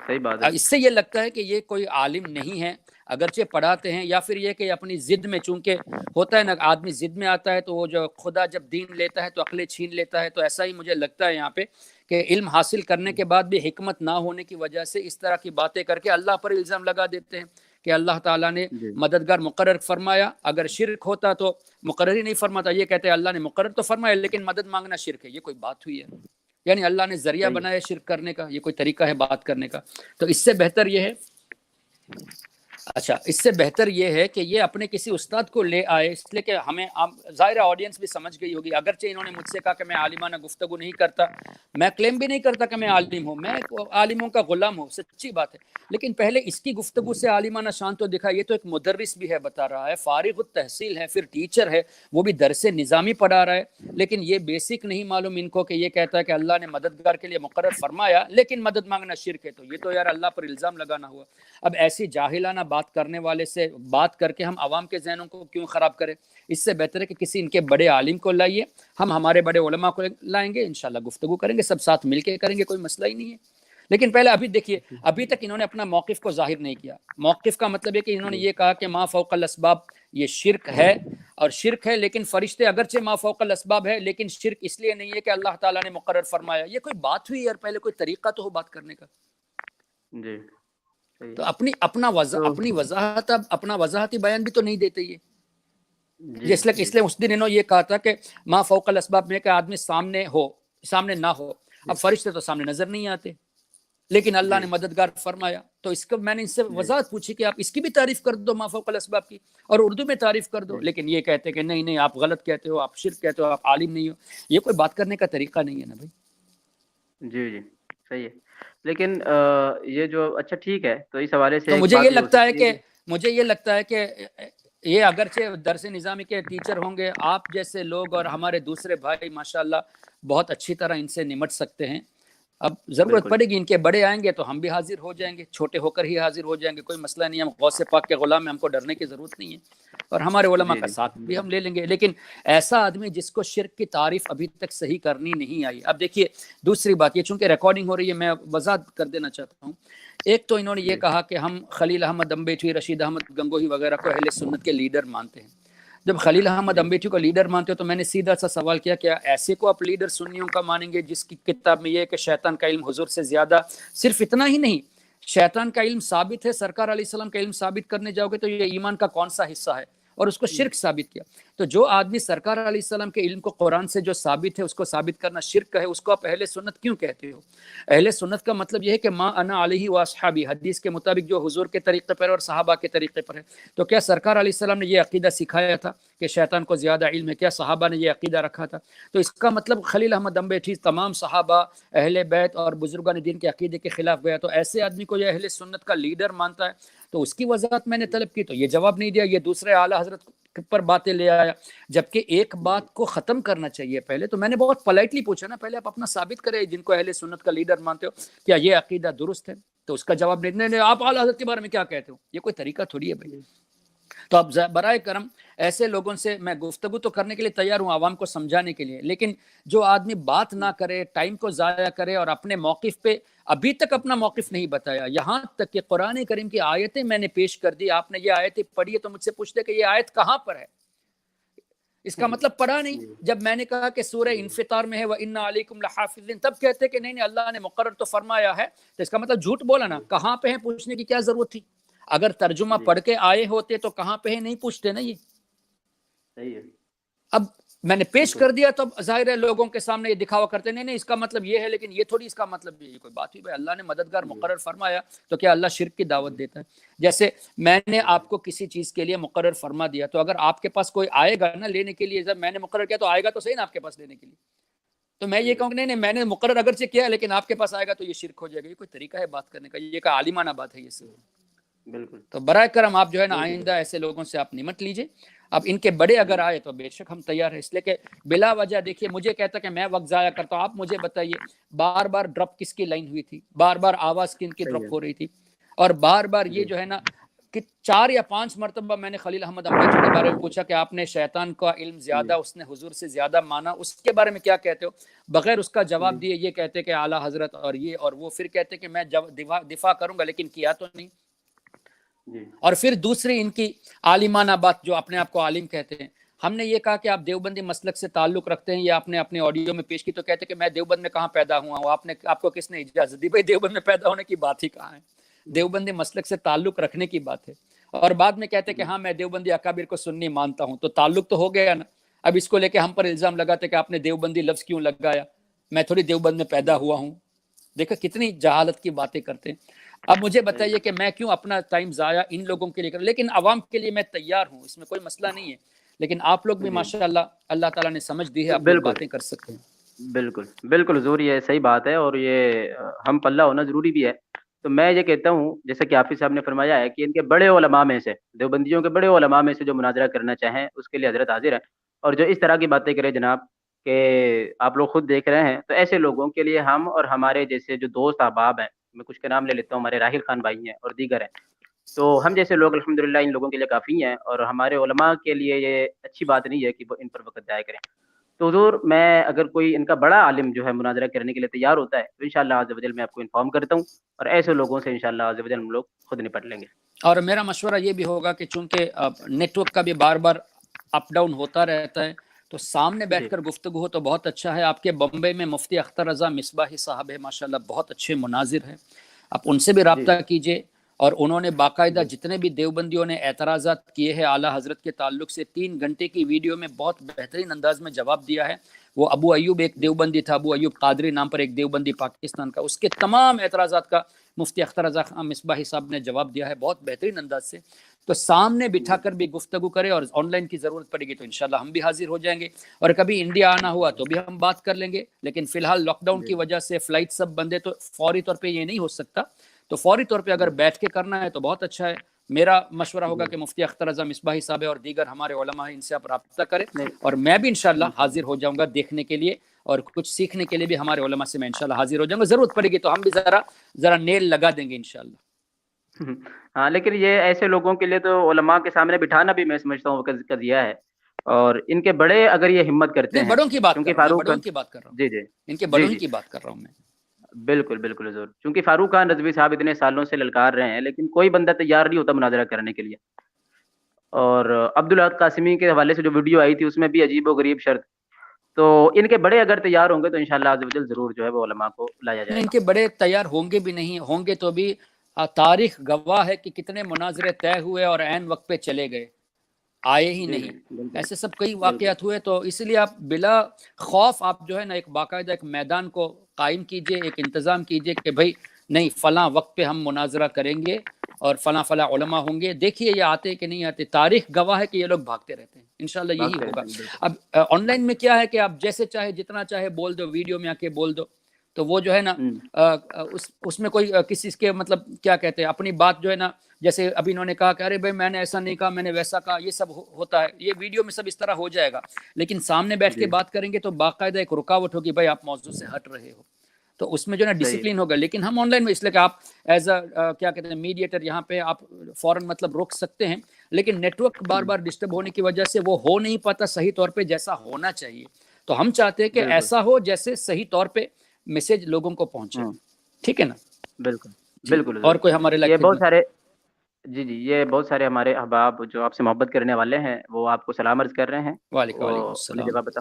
اس سے یہ لگتا ہے کہ یہ کوئی عالم نہیں ہے، اگرچہ پڑھاتے ہیں، یا پھر یہ کہ اپنی ضد میں، چونکہ ہوتا ہے نا آدمی ضد میں آتا ہے تو وہ جو خدا جب دین لیتا ہے تو عقلیں چھین لیتا ہے. تو ایسا ہی مجھے لگتا ہے یہاں پہ کہ علم حاصل کرنے کے بعد بھی حکمت نہ ہونے کی وجہ سے اس طرح کی باتیں کر کے اللہ پر الزام لگا دیتے ہیں کہ اللہ تعالیٰ نے مددگار مقرر فرمایا. اگر شرک ہوتا تو مقرر ہی نہیں فرماتا. یہ کہتے ہیں اللہ نے مقرر تو فرمایا لیکن مدد مانگنا شرک ہے. یہ کوئی بات ہوئی ہے؟ یعنی اللہ نے ذریعہ بنایا شرک کرنے کا، یہ کوئی طریقہ ہے بات کرنے کا؟ تو اس سے بہتر یہ ہے، اچھا اس سے بہتر یہ ہے کہ یہ اپنے کسی استاد کو لے آئے، اس لیے کہ ہمیں ظاہر آڈینس بھی سمجھ گئی ہوگی. اگرچہ انہوں نے مجھ سے کہا کہ میں عالمانہ گفتگو نہیں کرتا، میں کلیم بھی نہیں کرتا کہ میں عالم ہوں، میں عالموں کا غلام ہوں، سچی بات ہے. لیکن پہلے اس کی گفتگو سے عالمانہ شان تو دکھا. یہ تو ایک مدرس بھی ہے، بتا رہا ہے، فارغ التحصیل ہے، پھر ٹیچر ہے، وہ بھی درس نظامی پڑھا رہا ہے. لیکن یہ بیسک نہیں معلوم ان کو کہ یہ کہتا ہے کہ اللہ نے مددگار کے لیے مقرر فرمایا لیکن مدد مانگنا شرک ہے. تو یہ تو یار اللہ پر الزام لگانا ہوا. اب ایسی جاہلانہ بات کرنے والے سے بات کر کے ہم عوام کے ذہنوں کو کیوں خراب کریں؟ اس سے بہتر ہے کہ کسی ان کے بڑے عالم کو لائیے، ہم ہمارے بڑے علماء کو لائیں گے، انشاءاللہ گفتگو کریں گے، سب ساتھ مل کے کریں گے، کوئی مسئلہ ہی نہیں ہے. لیکن پہلے ابھی دیکھیے، ابھی تک انہوں نے اپنا موقف کو ظاہر نہیں کیا. موقف کا مطلب ہے کہ انہوں نے یہ کہا کہ ما فوق الاسباب یہ شرک ہے، اور شرک ہے لیکن فرشتے اگرچہ ما فوق الاسباب ہے لیکن شرک اس لیے نہیں ہے کہ اللہ تعالیٰ نے مقرر فرمایا. یہ کوئی بات ہوئی یار؟ پہلے کوئی طریقہ تو ہو بات کرنے کا. جی تو اپنا وضاحت، اب اپنا وضاحتی بیان بھی تو نہیں دیتے یہ. اس لیے اس دن انہوں نے یہ کہا تھا کہ ما فوق الاسباب میں کہ آدمی سامنے نہ ہو. اب فرشتے تو سامنے نظر نہیں آتے لیکن اللہ نے مددگار فرمایا. تو اس کو میں نے اس سے وضاحت پوچھی کہ آپ اس کی بھی تعریف کر دو ما فوق الاسباب کی، اور اردو میں تعریف کر دو. لیکن یہ کہتے کہ نہیں آپ غلط کہتے ہو، آپ شرک کہتے ہو، آپ عالم نہیں ہو. یہ کوئی بات کرنے کا طریقہ نہیں ہے نا بھائی. جی صحیح ہے. لیکن یہ جو اچھا ٹھیک ہے، تو اس حوالے سے تو مجھے یہ لگتا ہے کہ یہ اگرچہ درس نظامی کے ٹیچر ہوں گے، آپ جیسے لوگ اور ہمارے دوسرے بھائی ماشاءاللہ بہت اچھی طرح ان سے نمٹ سکتے ہیں. اب ضرورت پڑے گی ان کے بڑے آئیں گے تو ہم بھی حاضر ہو جائیں گے، چھوٹے ہو کر ہی حاضر ہو جائیں گے، کوئی مسئلہ نہیں. ہم غوث پاک کے غلام ہیں، ہم کو ڈرنے کی ضرورت نہیں ہے، اور ہمارے علماء کا ساتھ بھی ہم لے لیں گے. لیکن ایسا آدمی جس کو شرک کی تعریف ابھی تک صحیح کرنی نہیں آئی. اب دیکھیے دوسری بات، یہ چونکہ ریکارڈنگ ہو رہی ہے میں وضاحت کر دینا چاہتا ہوں. ایک تو انہوں نے یہ کہا کہ ہم خلیل احمد امبیٹھی، رشید احمد گنگوہی وغیرہ کو اہل سنت کے لیڈر مانتے ہیں. جب خلیل احمد امبیٹھی کو لیڈر مانتے ہو تو میں نے سیدھا سا سوال کیا، کیا ایسے کو آپ لیڈر سنیوں کا مانیں گے جس کی کتاب میں یہ ہے کہ شیطان کا علم حضور سے زیادہ؟ صرف اتنا ہی نہیں، شیطان کا علم ثابت ہے، سرکار علیہ السلام کا علم ثابت کرنے جاؤ گے تو یہ ایمان کا کون سا حصہ ہے؟ اور اس کو شرک ثابت کیا. تو جو آدمی سرکار علیہ السلام کے علم کو قرآن سے جو ثابت ہے اس کو ثابت کرنا شرک ہے، اس کو آپ اہل سنت کیوں کہتے ہو؟ اہل سنت کا مطلب یہ ہے کہ ما انا علیہ و اصحابی، حدیث کے مطابق جو حضور کے طریقے پر اور صحابہ کے طریقے پر ہے. تو کیا سرکار علیہ السلام نے یہ عقیدہ سکھایا تھا کہ شیطان کو زیادہ علم ہے؟ کیا صحابہ نے یہ عقیدہ رکھا تھا؟ تو اس کا مطلب خلیل احمد امبیٹھی تمام صحابہ، اہل بیت اور بزرگان دین کے عقیدے کے خلاف گیا. تو ایسے آدمی کو یہ اہل سنت کا لیڈر مانتا ہے. تو اس کی وضاحت میں نے طلب کی تو یہ جواب نہیں دیا، یہ دوسرے اعلیٰ حضرت پر باتیں لے آیا، جبکہ ایک بات کو ختم کرنا چاہیے پہلے. تو میں نے بہت پولائٹلی پوچھا نا، پہلے آپ اپنا ثابت کریں جن کو اہل سنت کا لیڈر مانتے ہو، کیا یہ عقیدہ درست ہے؟ تو اس کا جواب نہیں، آپ اعلیٰ حضرت کے بارے میں کیا کہتے ہو. یہ کوئی طریقہ تھوڑی ہے بھائی. تو اب برائے کرم ایسے لوگوں سے میں گفتگو تو کرنے کے لیے تیار ہوں، عوام کو سمجھانے کے لیے، لیکن جو آدمی بات نہ کرے، ٹائم کو ضائع کرے اور اپنے موقف پہ ابھی تک اپنا موقف نہیں بتایا، یہاں تک کہ قرآن کریم کی آیتیں میں نے پیش کر دی، آپ نے یہ آیتیں پڑھی ہے تو مجھ سے پوچھتے کہ یہ آیت کہاں پر ہے، اس کا مطلب پڑھا نہیں۔ جب میں نے کہا کہ سورہ انفطار میں ہے وَإِنَّ عَلَيْكُمْ لَحَافِظِينَ، تب کہتے کہ نہیں اللہ نے مقرر تو فرمایا ہے، تو اس کا مطلب جھوٹ بولا نا، کہاں پہ ہے پوچھنے کی کیا ضرورت تھی؟ اگر ترجمہ پڑھ کے آئے ہوتے تو کہاں پہ ہے نہیں پوچھتے نا یہ۔ صحیح ہے۔ اب میں نے پیش کر دیا تو ظاہر ہے لوگوں کے سامنے یہ دکھاوا کرتے نہیں اس کا مطلب یہ ہے، لیکن یہ تھوڑی اس کا مطلب یہ کوئی بات ہوئی بھائی، اللہ نے مددگار مقرر فرمایا تو کیا اللہ شرک کی دعوت دیتا ہے؟ جیسے میں نے آپ کو کسی چیز کے لیے مقرر فرما دیا تو اگر آپ کے پاس کوئی آئے گا نا لینے کے لیے، جب میں نے مقرر کیا تو آئے گا تو صحیح نا آپ کے پاس لینے کے لیے، تو میں یہ کہوں کہ نہیں میں نے مقرر اگرچہ کیا لیکن آپ کے پاس آئے گا تو یہ شرک ہو جائے گا، یہ کوئی طریقہ ہے بات کرنے کا؟ یہ کا عالمانہ بات ہے یہ سب۔ بالکل۔ تو برائے کرم آپ جو ہے نا آئندہ ایسے لوگوں سے آپ نمٹ لیجئے۔ اب ان کے بڑے اگر آئے تو بے شک ہم تیار ہیں، اس لیے کہ بلا وجہ دیکھیے مجھے کہتا کہ میں وقت ضائع کرتا ہوں، آپ مجھے بتائیے بار بار ڈراپ کس کی لائن ہوئی تھی، بار بار آواز کن کی ڈراپ ہو رہی تھی، اور بار بار یہ جو ہے نا کہ 4 یا 5 مرتبہ میں نے خلیل احمد امباچو کے بارے میں پوچھا کہ آپ نے شیطان کا علم زیادہ اس نے حضور سے زیادہ مانا، اس کے بارے میں کیا کہتے ہو؟ بغیر اس کا جواب دیے یہ کہتے کہ اعلیٰ حضرت اور یہ اور وہ، پھر کہتے کہ میں دفاع کروں گا لیکن کیا تو نہیں۔ اور پھر دوسری ان کی عالمانہ بات جو اپنے آپ کو عالم کہتے ہیں، ہم نے یہ کہا کہ آپ دیوبندی مسلک سے تعلق رکھتے ہیں، یہ آپ نے اپنے آڈیو میں پیش کی تو کہتے کہ میں دیوبند میں کہاں پیدا ہوا ہوں، آپ کو کس نے اجازت دی؟ بھائی دیوبند میں پیدا ہونے کی بات ہی کہاں ہے، دیوبندی مسلک سے تعلق رکھنے کی بات ہے۔ اور بعد میں کہتے کہ ہاں میں دیوبندی اکابر کو سنی مانتا ہوں، تو تعلق تو ہو گیا نا۔ اب اس کو لے کے ہم پر الزام لگاتے کہ آپ نے دیوبندی لفظ کیوں لگایا، میں تھوڑی دیوبند میں پیدا ہوا ہوں۔ دیکھا کتنی جہالت کی باتیں کرتے ہیں۔ اب مجھے بتائیے کہ میں کیوں اپنا ٹائم ضائع ان لوگوں کے لیے کروں، لیکن عوام کے لیے میں تیار ہوں، اس میں کوئی مسئلہ نہیں ہے، لیکن آپ لوگ بھی ماشاءاللہ اللہ تعالیٰ نے سمجھ دی ہے، آپ لوگ باتیں کر سکتے ہیں۔ بالکل بالکل ضروری ہے، صحیح بات ہے، اور یہ ہم پلہ ہونا ضروری بھی ہے۔ تو میں یہ کہتا ہوں جیسے کہ حافظ صاحب نے فرمایا ہے کہ ان کے بڑے علماء میں سے، دیوبندیوں کے بڑے علماء میں سے جو مناظرہ کرنا چاہیں اس کے لیے حضرت حاضر ہے، اور جو اس طرح کی باتیں کرے جناب کہ آپ لوگ خود دیکھ رہے ہیں، تو ایسے لوگوں کے لیے ہم اور ہمارے جیسے جو دوست احباب ہیں، میں کچھ کے نام لے لیتا ہوں، ہمارے راحل خان بھائی ہیں اور دیگر ہیں، تو ہم جیسے لوگ الحمدللہ ان لوگوں کے لیے کافی ہیں، اور ہمارے علماء کے لیے یہ اچھی بات نہیں ہے کہ وہ ان پر وقت ضائع کریں۔ تو حضور میں اگر کوئی ان کا بڑا عالم جو ہے مناظرہ کرنے کے لیے تیار ہوتا ہے تو انشاءاللہ عز و جل میں آپ کو انفارم کرتا ہوں، اور ایسے لوگوں سے انشاءاللہ عز و جل ہم لوگ خود نپٹ لیں گے۔ اور میرا مشورہ یہ بھی ہوگا کہ چونکہ نیٹ ورک کا بھی بار بار اپ ڈاؤن ہوتا رہتا ہے، تو سامنے بیٹھ کر گفتگو ہو تو بہت اچھا ہے۔ آپ کے بمبئی میں مفتی اختر رضا مصباحی صاحب ہے، ماشاءاللہ بہت اچھے مناظر ہیں، آپ ان سے بھی رابطہ کیجئے، اور انہوں نے باقاعدہ جتنے بھی دیوبندیوں نے اعتراضات کیے ہیں اعلیٰ حضرت کے تعلق سے 3 گھنٹے کی ویڈیو میں بہت بہترین انداز میں جواب دیا ہے۔ وہ ابو ایوب ایک دیوبندی تھا، ابو ایوب قادری نام پر ایک دیوبندی پاکستان کا، اس کے تمام اعتراضات کا مفتی اختر رضا مصباحی صاحب نے جواب دیا ہے بہت بہترین انداز سے۔ تو سامنے بٹھا کر بھی گفتگو کرے، اور آن لائن کی ضرورت پڑے گی تو انشاءاللہ ہم بھی حاضر ہو جائیں گے، اور کبھی انڈیا آنا ہوا تو بھی ہم بات کر لیں گے، لیکن فی الحال لاک ڈاؤن کی وجہ سے فلائٹ سب بند ہے، تو فوری طور پہ یہ نہیں ہو سکتا، تو فوری طور پہ اگر بیٹھ کے کرنا ہے تو بہت اچھا ہے۔ میرا مشورہ ہوگا کہ مفتی اختر رضا مصباحی صاحب اور دیگر ہمارے علماء ہیں، ان سے آپ رابطہ کریں، اور میں بھی انشاءاللہ حاضر ہو جاؤں گا دیکھنے کے لیے، اور کچھ سیکھنے کے لیے بھی ہمارے علماء سے میں انشاءاللہ حاضر ہو جاؤں گا، ضرورت پڑے گی تو ہم بھی ذرا نیل لگا دیں گے انشاءاللہ۔ ہاں لیکن یہ ایسے لوگوں کے لیے تو علماء کے سامنے بٹھانا بھی میں سمجھتا ہوں قضیہ ہے، اور ان کے بڑے اگر یہ ہمت کرتے ہیں، بڑوں کی بات کیونکہ کر رہا ہوں، فاروق بڑوں کی بات کر رہا ہوں، جی جی ان کے بڑوں ہی کی بات کر رہا ہوں میں۔ بالکل بالکل حضور، چونکہ فاروق خان رضوی صاحب اتنے سالوں سے للکار رہے ہیں، لیکن کوئی بندہ تیار نہیں ہوتا مناظرہ کرنے کے لیے، اور عبدالحق قاسمی کے حوالے سے جو ویڈیو آئی تھی اس میں بھی عجیب و غریب شرط، تو ان کے بڑے اگر تیار ہوں گے تو انشاءاللہ عز و جل ضرور جو ہے وہ علماء کو لایا جائے ان گا۔ کے بڑے تیار ہوں گے بھی نہیں ہوں گے تو بھی تاریخ گواہ ہے کہ کتنے مناظرے طے ہوئے اور عین وقت پہ چلے گئے، آئے ہی نہیں، ایسے سب کئی واقعات ہوئے، تو اس لیے آپ بلا خوف آپ جو ہے نا ایک باقاعدہ ایک میدان کو قائم کیجئے، ایک انتظام کیجئے کہ بھائی نہیں فلاں وقت پہ ہم مناظرہ کریں گے اور فلاں فلاں علماء ہوں گے، دیکھیے یہ آتے کہ نہیں آتے، تاریخ گواہ ہے کہ یہ لوگ بھاگتے رہتے ہیں، انشاءاللہ یہی ہوگا۔ اب آن لائن میں کیا ہے کہ آپ جیسے چاہے جتنا چاہے بول دو، ویڈیو میں آ کے بول دو، تو وہ جو ہے نا اس میں کوئی کسی کے مطلب کیا کہتے ہیں اپنی بات جو ہے نا، جیسے ابھی انہوں نے کہا کہ ارے بھائی میں نے ایسا نہیں کہا، میں نے ویسا کہا، یہ سب ہوتا ہے، یہ ویڈیو میں سب اس طرح ہو جائے گا، لیکن سامنے بیٹھ کے بات کریں گے تو باقاعدہ ایک رکاوٹ ہوگی، بھائی آپ موضوع سے ہٹ رہے ہو، تو اس میں جو ہے نا ڈسپلن ہوگا۔ لیکن ہم آن لائن میں اس لیے کہ آپ ایز اے کیا کہتے ہیں میڈیٹر یہاں پہ آپ فوراً مطلب روک سکتے ہیں، لیکن نیٹ ورک بار بار ڈسٹرب ہونے کی وجہ سے وہ ہو نہیں پاتا صحیح طور پہ جیسا ہونا چاہیے. تو ہم چاہتے ہیں کہ ایسا ہو جیسے صحیح طور پہ میسج لوگوں کو پہنچے. ٹھیک ہے نا؟ بالکل جی. بالکل. اور کوئی ہمارے یہ بہت سارے یہ بہت سارے ہمارے احباب جو آپ سے محبت کرنے والے ہیں وہ آپ کو سلام عرض کر رہے ہیں. وعلیکم وہ السلام. جواب بتا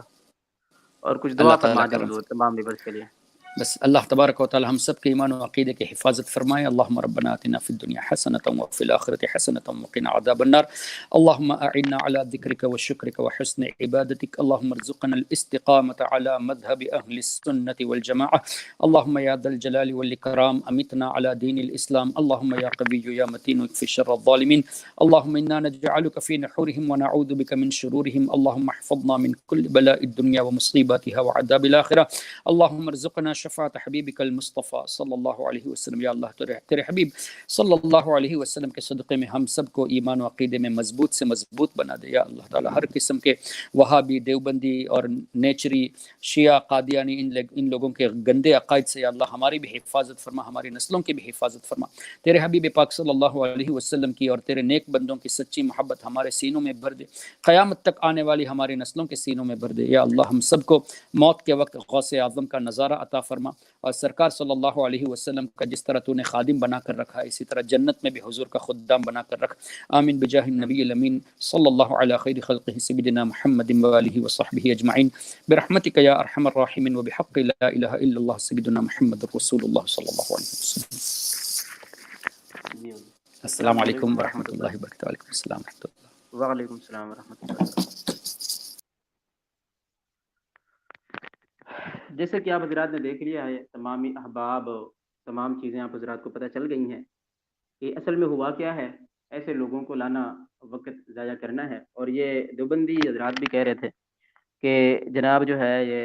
اور کچھ اللہ دعا تعالیٰ فرما دیں کرم. حضور تمام ویورز کے لیے. بس اللہ تبارک و تعالی ہم سب کے ایمان و عقیدے کی حفاظت فرمائے. اللهم ربنا آتنا في الدنيا حسنة وفي الآخرة حسنة وقنا عذاب النار. اللهم أعنا على ذكرك وشكرك وحسن عبادتك. اللهم ارزقنا الاستقامة على مذهب أهل السنة والجماعة. اللهم يا ذا الجلال والإكرام أمتنا على دين الإسلام. اللهم يا قوي يا متين اكفِ شر الظالمين. اللهم إنا نجعلك في نحورهم ونعوذ بك من شرورهم. اللهم احفظنا من كل بلاء الدنيا ومصيباتها وعذاب الآخرة. اللهم ارزقنا شفاعت حبیبک المصطفیٰ صلی اللہ علیہ وسلم. یا اللہ تیرے حبیب صلی اللہ علیہ وسلم کے صدقے میں ہم سب کو ایمان و عقیدے میں مضبوط سے مضبوط بنا دے. یا اللہ تعالی ہر قسم کے وہابی دیوبندی اور نیچری شیعہ قادیانی ان لوگوں کے گندے عقائد سے یا اللہ ہماری بھی حفاظت فرما, ہماری نسلوں کی بھی حفاظت فرما. تیرے حبیب پاک صلی اللہ علیہ وسلم کی اور تیرے نیک بندوں کی سچی محبت ہمارے سینوں میں بھر دے. قیامت تک آنے والی ہماری نسلوں کے سینوں میں بھر دے. یا اللہ ہم سب کو موت کے وقت غوث اعظم کا نظارہ عطا فرما, اور سرکار صلی اللہ علیہ وسلم کا جس طرح تو نے خادم بنا کر رکھا ہے اسی طرح جنت میں بھی حضور کا خدام بنا کر رکھ. آمین بجاہ النبی الامین صلی اللہ علی خیر خلقہ سیدنا محمد و آلہ وصحبہ اجمعین برحمتک یا ارحم الراحمین وبحق لا الہ الا اللہ سیدنا محمد رسول اللہ صلی اللہ علیہ وسلم. السلام علیکم ورحمۃ اللہ وبرکاتہ. وعلیکم السلام ورحمۃ اللہ. وعلیکم السلام ورحمۃ اللہ. جیسے کہ آپ حضرات نے دیکھ لیا ہے, تمامی احباب تمام چیزیں آپ حضرات کو پتہ چل گئی ہیں کہ اصل میں ہوا کیا ہے. ایسے لوگوں کو لانا وقت ضائع کرنا ہے. اور یہ دیوبندی حضرات بھی کہہ رہے تھے کہ جناب جو ہے یہ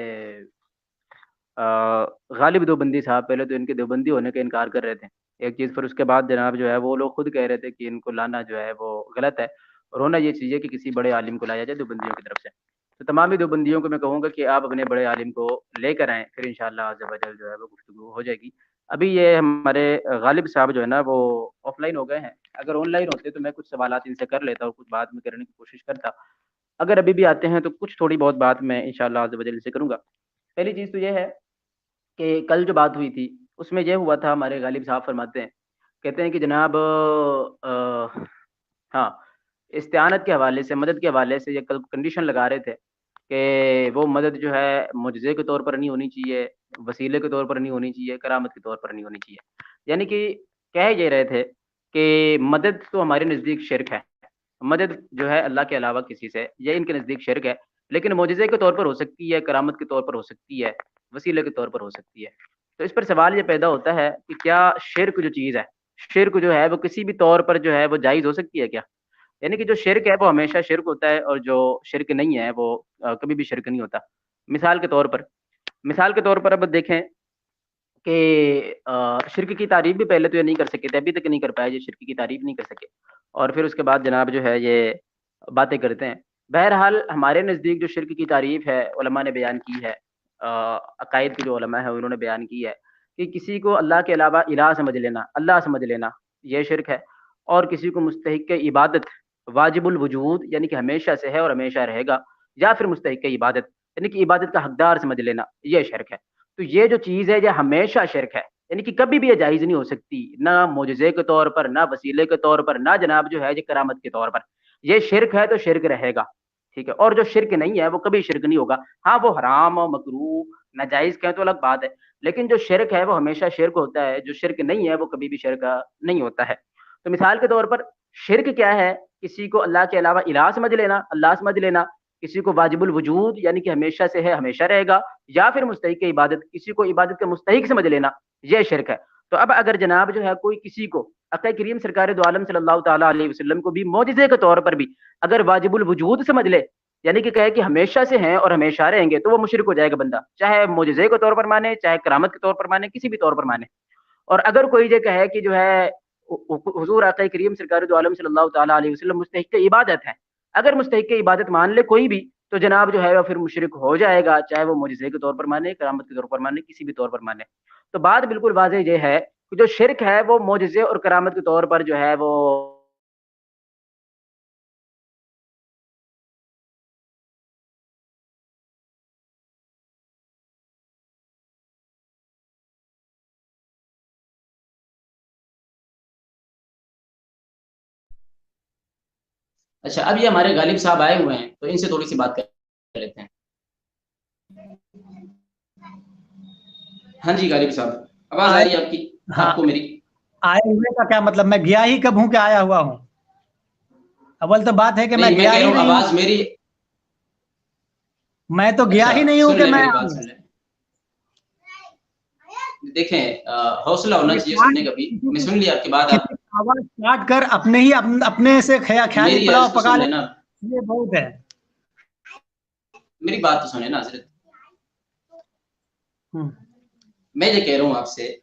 غالب دیوبندی صاحب پہلے تو ان کے دیوبندی ہونے کا انکار کر رہے تھے ایک چیز, پھر اس کے بعد جناب جو ہے وہ لوگ خود کہہ رہے تھے کہ ان کو لانا جو ہے وہ غلط ہے, اور ہونا یہ چیز ہے کہ کسی بڑے عالم کو لایا جائے دیوبندیوں کی طرف سے. تو تمامی دیوبندیوں کو میں کہوں گا کہ آپ اپنے بڑے عالم کو لے کر آئیں, پھر انشاءاللہ عز و جل جو ہے وہ گفتگو ہو جائے گی. ابھی یہ ہمارے غالب صاحب جو ہے نا وہ آف لائن ہو گئے ہیں. اگر آن لائن ہوتے تو میں کچھ سوالات ان سے کر لیتا اور کچھ بات میں کرنے کی کوشش کرتا. اگر ابھی بھی آتے ہیں تو کچھ تھوڑی بہت بات میں انشاءاللہ عز و جل سے کروں گا. پہلی چیز تو یہ ہے کہ کل جو بات ہوئی تھی اس میں یہ ہوا تھا, ہمارے غالب صاحب فرماتے ہیں, کہتے ہیں کہ جناب ہاں استعانت کے حوالے سے, مدد کے حوالے سے یہ کل کنڈیشن لگا رہے تھے کہ وہ مدد جو ہے معجزے کے طور پر نہیں ہونی چاہیے, وسیلے کے طور پر نہیں ہونی چاہیے, کرامت کے طور پر نہیں ہونی چاہیے. یعنی کہ کہہ یہ رہے تھے کہ مدد تو ہمارے نزدیک شرک ہے, مدد جو ہے اللہ کے علاوہ کسی سے, یہ ان کے نزدیک شرک ہے, لیکن معجزے کے طور پر ہو سکتی ہے, کرامت کے طور پر ہو سکتی ہے, وسیلے کے طور پر ہو سکتی ہے. تو اس پر سوال یہ پیدا ہوتا ہے کہ کیا شرک جو چیز ہے, شرک جو ہے وہ کسی بھی طور پر جو ہے وہ جائز ہو سکتی ہے کیا؟ یعنی کہ جو شرک ہے وہ ہمیشہ شرک ہوتا ہے, اور جو شرک نہیں ہے وہ کبھی بھی شرک نہیں ہوتا. مثال کے طور پر اب دیکھیں کہ شرک کی تعریف بھی پہلے تو یہ نہیں کر سکے تھے, ابھی تک نہیں کر پائے, یہ شرک کی تعریف نہیں کر سکے, اور پھر اس کے بعد جناب جو ہے یہ باتیں کرتے ہیں. بہرحال ہمارے نزدیک جو شرک کی تعریف ہے علماء نے بیان کی ہے, عقائد کے جو علماء ہیں انہوں نے بیان کی ہے کہ کسی کو اللہ کے علاوہ الہ سمجھ لینا, اللہ سمجھ لینا, یہ شرک ہے. اور کسی کو مستحق عبادت واجب الوجود یعنی کہ ہمیشہ سے ہے اور ہمیشہ رہے گا, یا پھر مستحق عبادت یعنی کہ عبادت کا حقدار سمجھ لینا, یہ شرک ہے. تو یہ جو چیز ہے یہ ہمیشہ شرک ہے, یعنی کہ کبھی بھی یہ جائز نہیں ہو سکتی, نہ معجزے کے طور پر, نہ وسیلے کے طور پر, نہ جناب جو ہے یہ کرامت کے طور پر. یہ شرک ہے تو شرک رہے گا, ٹھیک ہے. اور جو شرک نہیں ہے وہ کبھی شرک نہیں ہوگا. ہاں وہ حرام اور مکروہ ناجائز کہیں تو الگ بات ہے, لیکن جو شرک ہے وہ ہمیشہ شرک ہوتا ہے, جو شرک نہیں ہے وہ کبھی بھی شرک نہیں ہوتا ہے. تو مثال کے طور پر شرک کیا ہے, کسی کو اللہ کے علاوہ الہ سمجھ لینا, اللہ سمجھ لینا, کسی کو واجب الوجود یعنی کہ ہمیشہ سے ہے ہمیشہ رہے گا, یا پھر مستحق عبادت, کسی کو عبادت کے مستحق سمجھ لینا, یہ شرک ہے. تو اب اگر جناب جو ہے کوئی کسی کو آقا کریم سرکار دو عالم صلی اللہ تعالیٰ علیہ وسلم کو بھی معجزے کے طور پر بھی اگر واجب الوجود سمجھ لے, یعنی کہ کہے کہ ہمیشہ سے ہیں اور ہمیشہ رہیں گے, تو وہ مشرک ہو جائے گا بندہ, چاہے معجزے کے طور پر مانے, چاہے کرامت کے طور پر مانے, کسی بھی طور پر مانے. اور اگر کوئی یہ کہے کہ جو ہے حضور آقا کریم سرکار دو عالم صلی اللہ تعالیٰ علیہ وسلم مستحق عبادت ہے, اگر مستحق عبادت مان لے کوئی بھی, تو جناب جو ہے وہ پھر مشرک ہو جائے گا, چاہے وہ معجزے کے طور پر مانے, کرامت کے طور پر مانے, کسی بھی طور پر مانے. تو بات بالکل واضح یہ ہے کہ جو شرک ہے وہ معجزے اور کرامت کے طور پر جو ہے وہ اچھا اب یہ ہمارے غالب صاحب آئے ہوئے ہیں تو ان سے تھوڑی سی بات کر لیتے ہیں. ہاں جی غالب صاحب آواز آ رہی ہے آپ کی؟ آپ کو میری آئے ہوئے کا کیا مطلب؟ میں گیا ہی کب ہوں کہ آیا ہوا ہوں؟ اول تو بات ہے کہ میں گیا ہی نہیں ہوں. آواز میری میں تو گیا ہی نہیں ہوں کہ میں دیکھیں حوصلہ ہونا چاہیے سننے کا بھی. میں سن لیا آپ کی بات. آپ آواز کاٹ کر اپنے ہی اپنے سے خیالی پلاؤ پکا لینا یہ بہت ہے. میری بات تو سنیں نا حضرت. میں یہ کہہ رہا ہوں آپ سے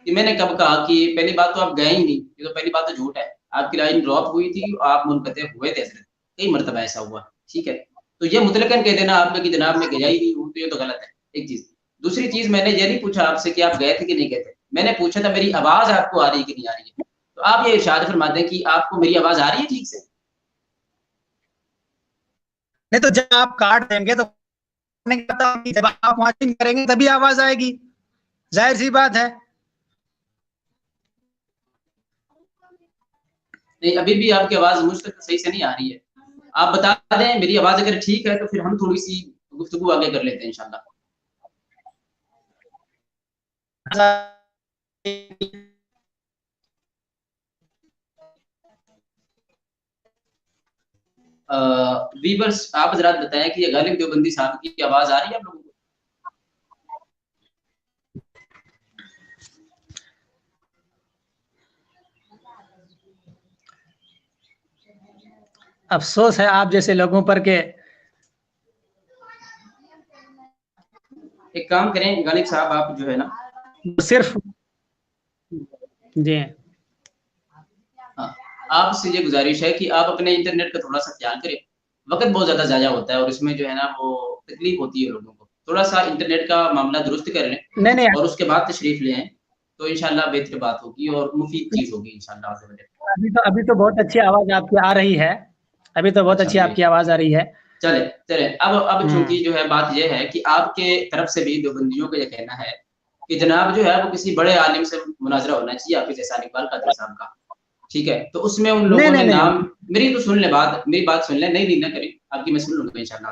کہ میں نے کب کہا کہ پہلی بات تو آپ گئے ہی نہیں. یہ تو پہلی بات تو جھوٹ ہے. آپ کی لائن ڈراپ ہوئی تھی آپ منقطع ہوئے تھے حضرت. کئی مرتبہ ایسا ہوا. ٹھیک ہے تو یہ مطلقاً کہہ دینا آپ نے کہ جناب میں گیا ہی نہیں ہوں تو یہ تو غلط ہے. ایک چیز. دوسری چیز میں نے یہ نہیں پوچھا آپ سے کہ آپ گئے تھے کہ نہیں گئے تھے. میں نے پوچھا تھا میری آواز آپ کو آ رہی ہے کہ نہیں آ رہی ہے. تو آپ یہ ارشاد فرما دیں کہ آپ کو میری آواز آ رہی ہے ٹھیک سے. نہیں تو جب آپ کاٹ دیں گے تو جب آپ واچنگ کریں گے تبھی آواز آئے گی. ظاہر سی بات ہے. نہیں ابھی بھی آپ کی آواز مجھ تک صحیح سے نہیں آ رہی ہے. آپ بتا دیں میری آواز اگر ٹھیک ہے تو پھر ہم تھوڑی سی گفتگو آگے کر لیتے ہیں انشاءاللہ. ویورز آپ حضرات بتائیں کہ یہ غالب دیوبندی صاحب کی آواز آ رہی ہے آپ لوگوں کو؟ افسوس ہے آپ جیسے لوگوں پر کہ ایک کام کریں غالب صاحب آپ جو ہے نا صرف جی آپ سے یہ گزارش ہے کہ آپ اپنے انٹرنیٹ کا تھوڑا سا خیال کریں. وقت بہت زیادہ ضائع ہوتا ہے اور اس میں جو ہے نا وہ تکلیف ہوتی ہے لوگوں کو. تھوڑا سا انٹرنیٹ کا معاملہ درست کر لیں اور اس کے بعد تشریف لے آئیں تو انشاءاللہ بہتر بات ہوگی اور مفید چیز ہوگی انشاءاللہ. ابھی تو بہت اچھی آواز آپ کی آ رہی ہے. ابھی تو بہت اچھی آپ کی آواز آ رہی ہے. چلے اب چونکہ جو ہے بات یہ ہے کہ آپ کے طرف سے بھی دیوبندیوں کا یہ کہنا ہے کہ جناب جو ہے وہ کسی بڑے عالم سے مناظرہ ہونا چاہیے حافظ احسان اقبال قادری صاحب کا. ٹھیک ہے تو اس میں ان لوگوں نے نام میری تو سن لیں میری بات سن لیں. نہیں نہ کریں آپ کی میں سن لوں گا انشاءاللہ.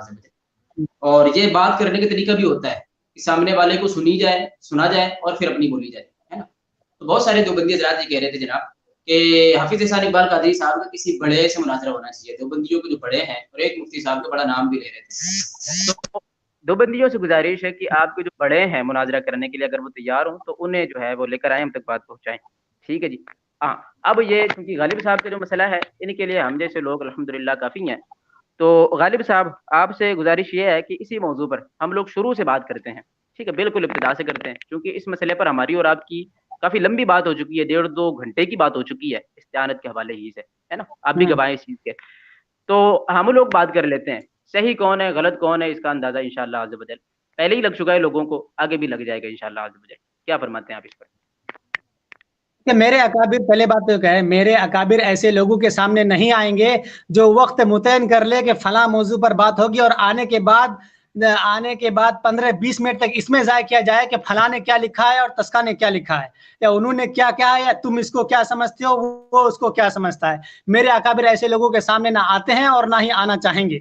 اور یہ بات کرنے کا طریقہ بھی ہوتا ہے کہ سامنے والے کو سنا جائے اور پھر اپنی بولی جائے ہے نا. تو بہت سارے دیوبندی حضرات یہ کہہ رہے تھے جناب کہ حافظ احسان اقبال قادری صاحب کا کسی بڑے سے مناظرہ ہونا چاہیے. دیوبندیوں کے جو بڑے ہیں اور ایک مفتی صاحب کا بڑا نام بھی لے رہے تھے. تو دیوبندیوں سے گزارش ہے کہ آپ کے جو بڑے ہیں مناظرہ کرنے کے لیے اگر وہ تیار ہوں تو انہیں جو ہے وہ لے کر آئیں ہم تک بات پہنچائیں. ٹھیک ہے جی. ہاں اب یہ کیونکہ غالب صاحب کا جو مسئلہ ہے ان کے لیے ہم جیسے لوگ الحمدللہ کافی ہیں. تو غالب صاحب آپ سے گزارش یہ ہے کہ اسی موضوع پر ہم لوگ شروع سے بات کرتے ہیں. ٹھیک ہے بالکل ابتدا سے کرتے ہیں کیونکہ اس مسئلے پر ہماری اور آپ کی کافی لمبی بات ہو چکی ہے. 1.5-2 گھنٹے کی بات ہو چکی ہے استعانت کے حوالے ہی سے ہے نا. آپ بھی گواہ اس چیز کے. تو ہم لوگ بات کر لیتے ہیں صحیح کون ہے غلط کون ہے اس کا اندازہ انشاءاللہ عز و جل پہلے ہی لگ چکا ہے لوگوں کو. آگے بھی لگ جائے گا انشاءاللہ عز و جل. کیا فرماتے ہیں آپ اس پر؟ کہ میرے اکابر پہلے بات تو کہے میرے اکابر ایسے لوگوں کے سامنے نہیں آئیں گے جو وقت متعین کر لے کہ فلاں موضوع پر بات ہوگی اور آنے کے بعد 15-20 منٹ تک اس میں ضائع کیا جائے کہ فلاں نے کیا لکھا ہے اور تسکا نے کیا لکھا ہے یا انہوں نے کیا کیا ہے یا تم اس کو کیا سمجھتے ہو وہ اس کو کیا سمجھتا ہے. میرے اکابر ایسے لوگوں کے سامنے نہ آتے ہیں اور نہ ہی آنا چاہیں گے.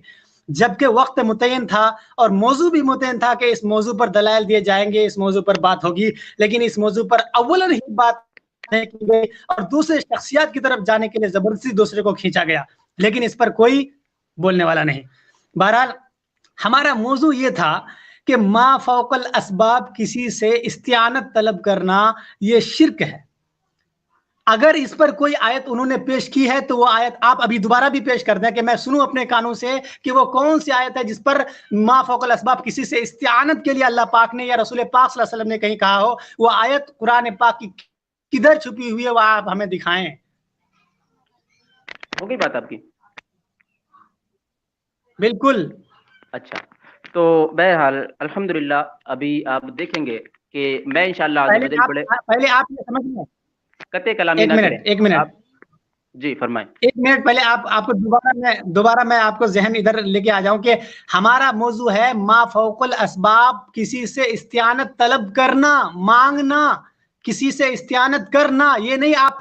جبکہ وقت متعین تھا اور موضوع بھی متعین تھا کہ اس موضوع پر دلائل دیے جائیں گے اس موضوع پر بات ہوگی. لیکن اس موضوع پر اولاً ہی بات کی گئی اور دوسرے شخصیات کی طرف جانے کے لیے زبردستی دوسرے کو کھینچا گیا. لیکن اس پر کوئی بولنے والا نہیں. بہرحال ہمارا موضوع یہ تھا کہ ما فوق الاسباب کسی سے استعانت طلب کرنا یہ شرک ہے. اگر اس پر کوئی آیت انہوں نے پیش کی ہے تو وہ آیت آپ ابھی دوبارہ بھی پیش کر دیں کہ میں سنوں اپنے کانوں سے کہ وہ کون سی آیت ہے جس پر ما فوق الاسباب کسی سے استعانت کے لیے اللہ پاک نے یا رسول پاک صلی اللہ علیہ وسلم نے کہیں کہا ہو. وہ آیت قرآن پاک کی کدھر چھپی ہوئی ہے وہ آپ ہمیں دکھائیں. ہو گئی بات آپ کی؟ بالکل. اچھا تو بہرحال الحمدللہ ابھی آپ دیکھیں گے کہ میں انشاءاللہ پہلے آپ یہ سمجھ لیں قطع کلامی نہ کریں. ایک منٹ جی فرمائیں. ایک منٹ پہلے آپ کو دوبارہ میں آپ کو ذہن ادھر لے کے آ جاؤں کہ ہمارا موضوع ہے ما فوق الاسباب کسی سے استعانت طلب کرنا مانگنا کسی سے استعانت کرنا. یہ نہیں آپ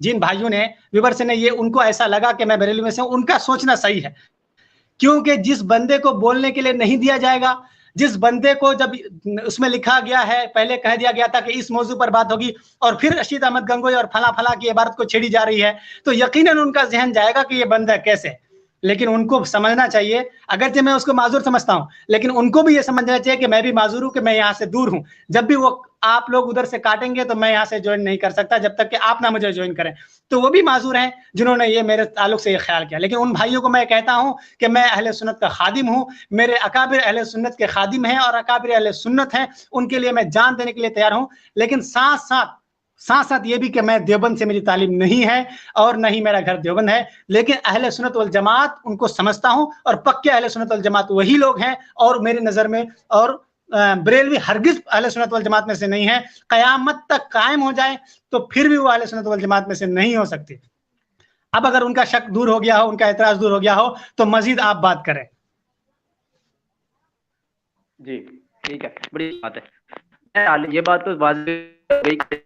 جن بھائیوں نے ویورز نے یہ ان کو ایسا لگا کہ میں بریلوی میں سے ہوں، ان کا سوچنا صحیح ہے، کیونکہ جس بندے کو بولنے کے لیے نہیں دیا جائے گا، جس بندے کو جب اس میں لکھا گیا ہے، پہلے کہہ دیا گیا تھا کہ اس موضوع پر بات ہوگی اور پھر رشید احمد گنگوئی اور فلاں فلاں کی عبارت کو چھیڑی جا رہی ہے، تو یقیناً ان کا ذہن جائے گا کہ یہ بندہ کیسے ہے۔ لیکن ان کو سمجھنا چاہیے، اگرچہ میں اس کو معذور سمجھتا ہوں، لیکن ان کو بھی یہ سمجھنا چاہیے کہ میں بھی معذور ہوں، کہ میں یہاں سے دور ہوں، جب بھی وہ آپ لوگ ادھر سے کاٹیں گے تو میں یہاں سے جوائن نہیں کر سکتا جب تک کہ آپ نہ مجھے جوائن کریں۔ تو وہ بھی معذور ہیں جنہوں نے یہ میرے تعلق سے یہ خیال کیا، لیکن ان بھائیوں کو میں کہتا ہوں کہ میں اہل سنت کا خادم ہوں، میرے اکابر اہل سنت کے خادم ہیں اور اکابر اہل سنت ہیں، ان کے لیے میں جان دینے کے لیے تیار ہوں، لیکن ساتھ ساتھ یہ بھی کہ میں دیوبند سے میری تعلیم نہیں ہے اور نہ ہی میرا گھر دیوبند ہے، لیکن اہل سنت والجماعت ان کو سمجھتا ہوں، اور پکے اہل سنت والجماعت وہی لوگ ہیں، اور میری نظر میں اور بریلوی ہرگز اہل سنت والجماعت میں سے نہیں ہے، قیامت تک قائم ہو جائے تو پھر بھی وہ اہل سنت والجماعت میں سے نہیں ہو سکتی۔ اب اگر ان کا شک دور ہو گیا ہو، ان کا اعتراض دور ہو گیا ہو تو مزید آپ بات کریں۔ جی ٹھیک ہے، بڑی بات ہے، یہ بات تو واضح ہو گئی کہ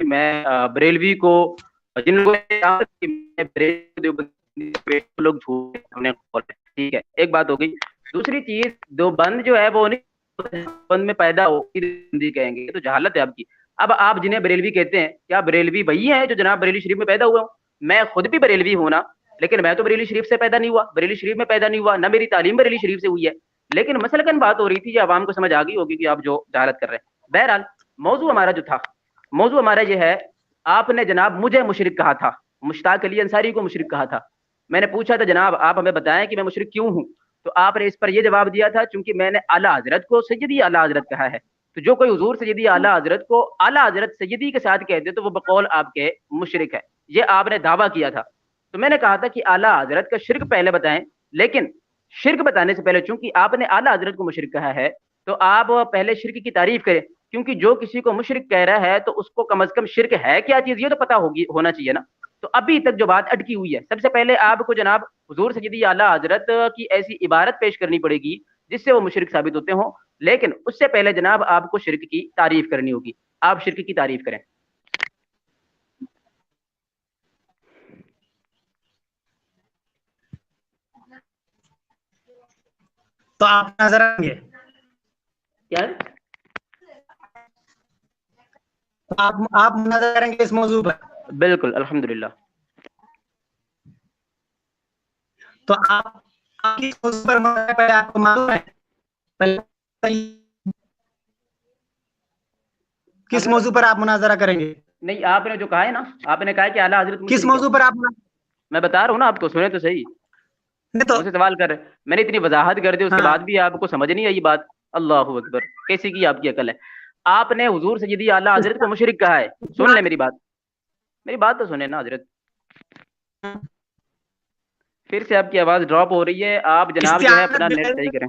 میں بریلوی کو جن لوگوں لوگ ٹھیک ہے، ایک بات ہو گئی۔ دوسری چیز، دیوبند جو ہے وہ دیوبند میں پیدا ہو کہیں گے تو جہالت ہے آپ کی۔ اب آپ جنہیں بریلوی کہتے ہیں، کیا بریلوی وہی ہے جو جناب بریلی شریف میں پیدا ہوا ہوں؟ میں خود بھی بریلوی ہوں نا، لیکن میں تو بریلی شریف سے پیدا نہیں ہوا، بریلی شریف میں پیدا نہیں ہوا، نہ میری تعلیم بریلی شریف سے ہوئی ہے، لیکن مسلکن بات ہو رہی تھی، جو عوام کو سمجھ آ گئی ہوگی کہ آپ جو جہالت کر رہے ہیں۔ بہرحال موضوع ہمارا جو تھا، موضوع ہمارا یہ ہے، آپ نے جناب مجھے مشرک کہا تھا، مشتاق علی انصاری کو مشرک کہا تھا۔ میں نے پوچھا تھا جناب آپ ہمیں بتائیں کہ میں مشرک کیوں ہوں، تو آپ نے اس پر یہ جواب دیا تھا چونکہ میں نے اعلیٰ حضرت کو سیدی اعلیٰ حضرت کہا ہے، تو جو کوئی حضور سیدی اعلیٰ حضرت کو اعلیٰ حضرت سیدی کے ساتھ کہتے تو وہ بقول آپ کے مشرک ہے، یہ آپ نے دعویٰ کیا تھا۔ تو میں نے کہا تھا کہ اعلیٰ حضرت کا شرک پہلے بتائیں، لیکن شرک بتانے سے پہلے چونکہ آپ نے اعلیٰ حضرت کو مشرک کہا ہے تو آپ پہلے شرک کی تعریف کریں، کیونکہ جو کسی کو مشرک کہہ رہا ہے تو اس کو کم از کم شرک ہے کیا چیز یہ تو پتہ ہونا چاہیے نا۔ تو ابھی تک جو بات اٹکی ہوئی ہے، سب سے پہلے آپ کو جناب حضور سیدی اعلیٰ حضرت کی ایسی عبارت پیش کرنی پڑے گی جس سے وہ مشرک ثابت ہوتے ہوں، لیکن اس سے پہلے جناب آپ کو شرک کی تعریف کرنی ہوگی۔ آپ شرک کی تعریف کریں۔ تو آپ نظر آئیں گے کیا آپ نظر کریں گے اس موضوع پر؟ بالکل، الحمدللہ۔ تو آپ کس موضوع پر پہلے آپ کو معلوم ہے کس موضوع پر آپ مناظرہ کریں گے؟ نہیں، آپ نے جو کہا ہے نا، آپ نے کہا کہ اعلیٰ حضرت کس موضوع پر آپ میں بتا رہا ہوں نا آپ کو، سنیں تو صحیح، مجھ سے سوال کر رہے، میں نے اتنی وضاحت کر دی، اس کے بعد بھی آپ کو سمجھ نہیں آئی بات۔ اللہ اکبر، کیسی کی آپ کی عقل ہے؟ آپ نے حضور سیدی اعلیٰ حضرت کو مشرک کہا ہے۔ سن لیں میری بات تو سنیں نا حضرت، پھر سے آپ کی آواز ڈراپ ہو رہی ہے، آپ جناب جو ہے اپنا نیٹ صحیح کریں۔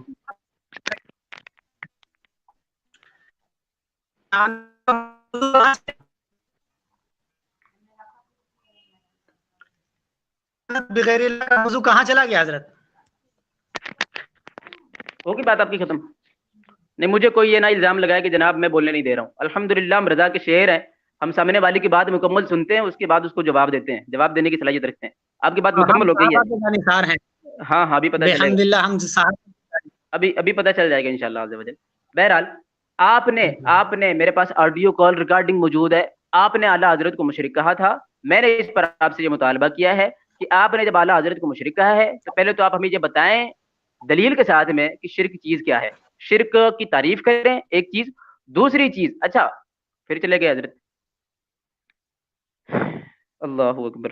بغیر اللہ کا موضوع کہاں چلا گیا حضرت؟ ہوگی بات آپ کی ختم؟ نہیں، مجھے کوئی یہ نہ الزام لگایا کہ جناب میں بولنے نہیں دے رہا ہوں۔ الحمدللہ ہم رضا کے شعر ہیں، ہم سامنے والی کی بات مکمل سنتے ہیں، اس کے بعد اس کو جواب دیتے ہیں، جواب دینے کی صلاحیت رکھتے ہیں۔ آپ کی بات مکمل ہو گئی ہے؟ ہاں ابھی پتہ چلے گا، ابھی پتہ چل جائے گا انشاءاللہ عز و جل۔ بہرحال آپ نے میرے پاس آڈیو کال ریکارڈنگ موجود ہے، آپ نے اعلیٰ حضرت کو مشرک کہا تھا۔ میں نے اس پر آپ سے یہ مطالبہ کیا ہے کہ آپ نے جب اعلیٰ حضرت کو مشرک کہا ہے تو پہلے تو آپ ہمیں یہ بتائیں دلیل کے ساتھ میں کہ شرک چیز کیا ہے، شرک کی تعریف کریں ایک چیز۔ دوسری چیز، اچھا پھر چلے گئے حضرت، اللہ اکبر،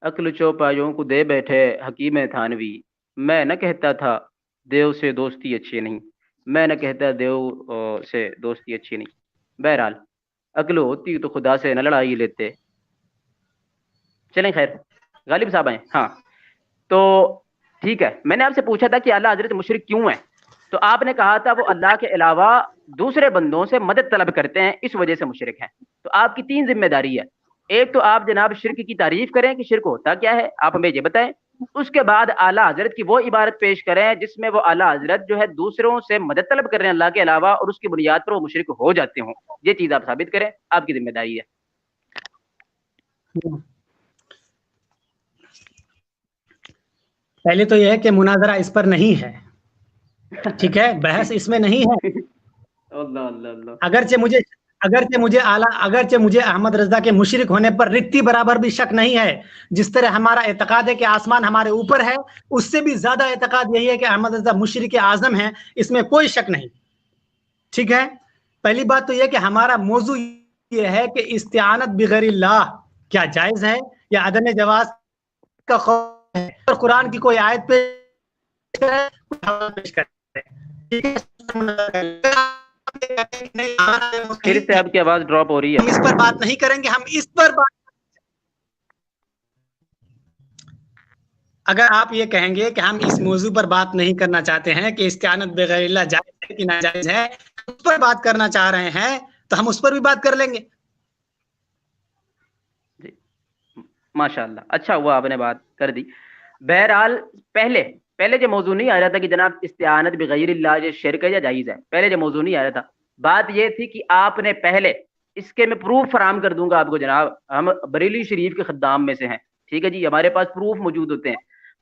عقل چوپایوں کو دے بیٹھے حکیم تھانوی، میں نہ کہتا تھا دیو سے دوستی اچھی نہیں، میں نہ کہتا دیو سے دوستی اچھی نہیں۔ بہرحال عقل ہوتی تو خدا سے نہ لڑائی لیتے۔ چلیں خیر، غالب صاحب آئیں۔ ہاں تو ٹھیک ہے، میں نے آپ سے پوچھا تھا کہ اعلیٰ حضرت مشرک کیوں ہیں، تو آپ نے کہا تھا وہ اللہ کے علاوہ دوسرے بندوں سے مدد طلب کرتے ہیں، اس وجہ سے مشرک ہیں۔ تو آپ کی 3 ذمہ داری ہے، ایک تو آپ جناب شرک کی تعریف کریں کہ شرک ہوتا کیا ہے، آپ ہمیں یہ بتائیں۔ اس کے بعد اعلیٰ حضرت کی وہ عبارت پیش کریں جس میں وہ اعلیٰ حضرت جو ہے دوسروں سے مدد طلب کر رہے ہیں اللہ کے علاوہ اور اس کی بنیاد پر وہ مشرک ہو جاتے ہوں. یہ چیز آپ ثابت کریں, آپ کی ذمہ داری ہے. پہلے تو یہ ہے کہ مناظرہ اس پر نہیں ہے, ٹھیک ہے, بحث اس میں نہیں ہے. اللہ اللہ اللہ. اگرچہ مجھے احمد رضا کے مشرک ہونے پر رتی برابر بھی شک نہیں ہے, جس طرح ہمارا اعتقاد ہے کہ آسمان ہمارے اوپر ہے, اس سے بھی زیادہ اعتقاد یہی ہے کہ احمد رضا مشرک اعظم ہیں, اس میں کوئی شک نہیں, ٹھیک ہے. پہلی بات تو یہ کہ ہمارا موضوع یہ ہے کہ استعانت بغیر اللہ کیا جائز ہے یا عدم جواز کا خوف ہے, اور قرآن کی کوئی آیت پیش کرے. پھر سے آپ کی آواز ڈراپ ہو رہی ہے. ہم اس پر بات نہیں کریں گے, ہم اس پر بات, اگر آپ یہ کہیں گے کہ ہم اس موضوع پر بات نہیں کرنا چاہتے ہیں کہ استعانت بغیر اللہ جائز ہے کہ ناجائز ہے, اس پر بات کرنا چاہ رہے ہیں تو ہم اس پر بھی بات کر لیں گے. جی ماشاء اللہ, اچھا ہوا آپ نے بات کر دی. بہرحال پہلے جو موضوع نہیں آ رہا تھا کہ جناب استعانت بغیر اللہ یہ شرک ہے یا جائز ہے, پہلے جو موضوع نہیں آ رہا تھا, بات یہ تھی کہ آپ نے پہلے اس کے میں پروف فراہم کر دوں گا آپ کو. جناب ہم بریلی شریف کے خدام میں سے ہیں, ٹھیک ہے جی, ہمارے پاس پروف موجود ہوتے ہیں,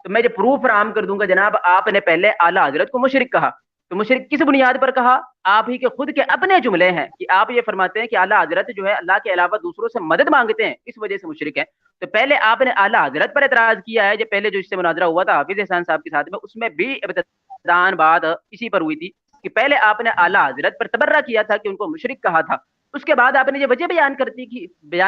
تو میں جو پروف فراہم کر دوں گا. جناب آپ نے پہلے اعلیٰ حضرت کو مشرک کہا, تو مشرک کس بنیاد پر کہا؟ آپ ہی کے خود کے اپنے جملے ہیں کہ آپ یہ فرماتے ہیں کہ اعلیٰ حضرت جو ہے اللہ کے علاوہ دوسروں سے مدد مانگتے ہیں, اس وجہ سے مشرک ہیں. تو پہلے آپ نے اعلیٰ حضرت پر اعتراض کیا ہے. جو پہلے جو اس سے مناظرہ ہوا تھا حافظ احسان صاحب کے ساتھ میں, اس میں بھی ابتداءً بات اسی پر ہوئی تھی کہ پہلے آپ نے اعلیٰ حضرت پر تبرہ کیا تھا کہ ان کو مشرک کہا تھا. اس کے بعد آپ نے یہ وجہ بیان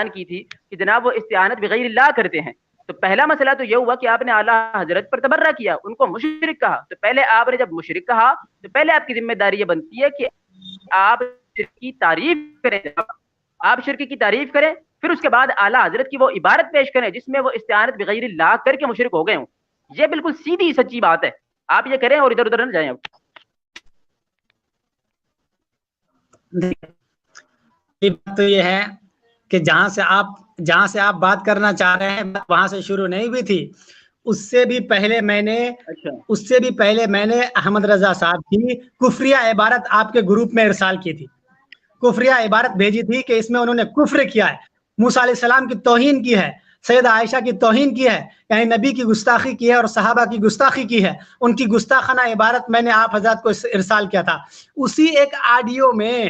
کی تھی کہ جناب وہ استعانت بغیر اللہ کرتے ہیں. تو پہلا مسئلہ تو یہ ہوا کہ آپ نے اعلیٰ حضرت پر تبرہ کیا, ان کو مشرک کہا. تو پہلے آپ نے جب مشرک کہا تو پہلے آپ کی ذمہ داری یہ بنتی ہے کہ آپ شرک کی تعریف کریں, آپ شرک کی تعریف کریں, پھر اس کے بعد اعلیٰ حضرت کی وہ عبارت پیش کریں جس میں وہ استعانت بغیر اللہ کر کے مشرک ہو گئے ہوں. یہ بالکل سیدھی سچی بات ہے, آپ یہ کریں اور ادھر ادھر نہ جائیں. تو یہ ہے کہ جہاں سے آپ بات کرنا چاہ رہے ہیں وہاں سے شروع نہیں ہوئی تھی. اس سے بھی پہلے میں نے احمد رضا صاحب کی کفریہ عبارت آپ کے گروپ میں ارسال کی تھی, کفریہ عبارت بھیجی تھی کہ اس میں انہوں نے کفر کیا ہے, موسیٰ علیہ السلام کی توہین کی ہے, سیدہ عائشہ کی توہین کی ہے, یعنی نبی کی گستاخی کی ہے اور صحابہ کی گستاخی کی ہے. ان کی گستاخانہ عبارت میں نے آپ حضرات کو ارسال کیا تھا. اسی ایک آڈیو میں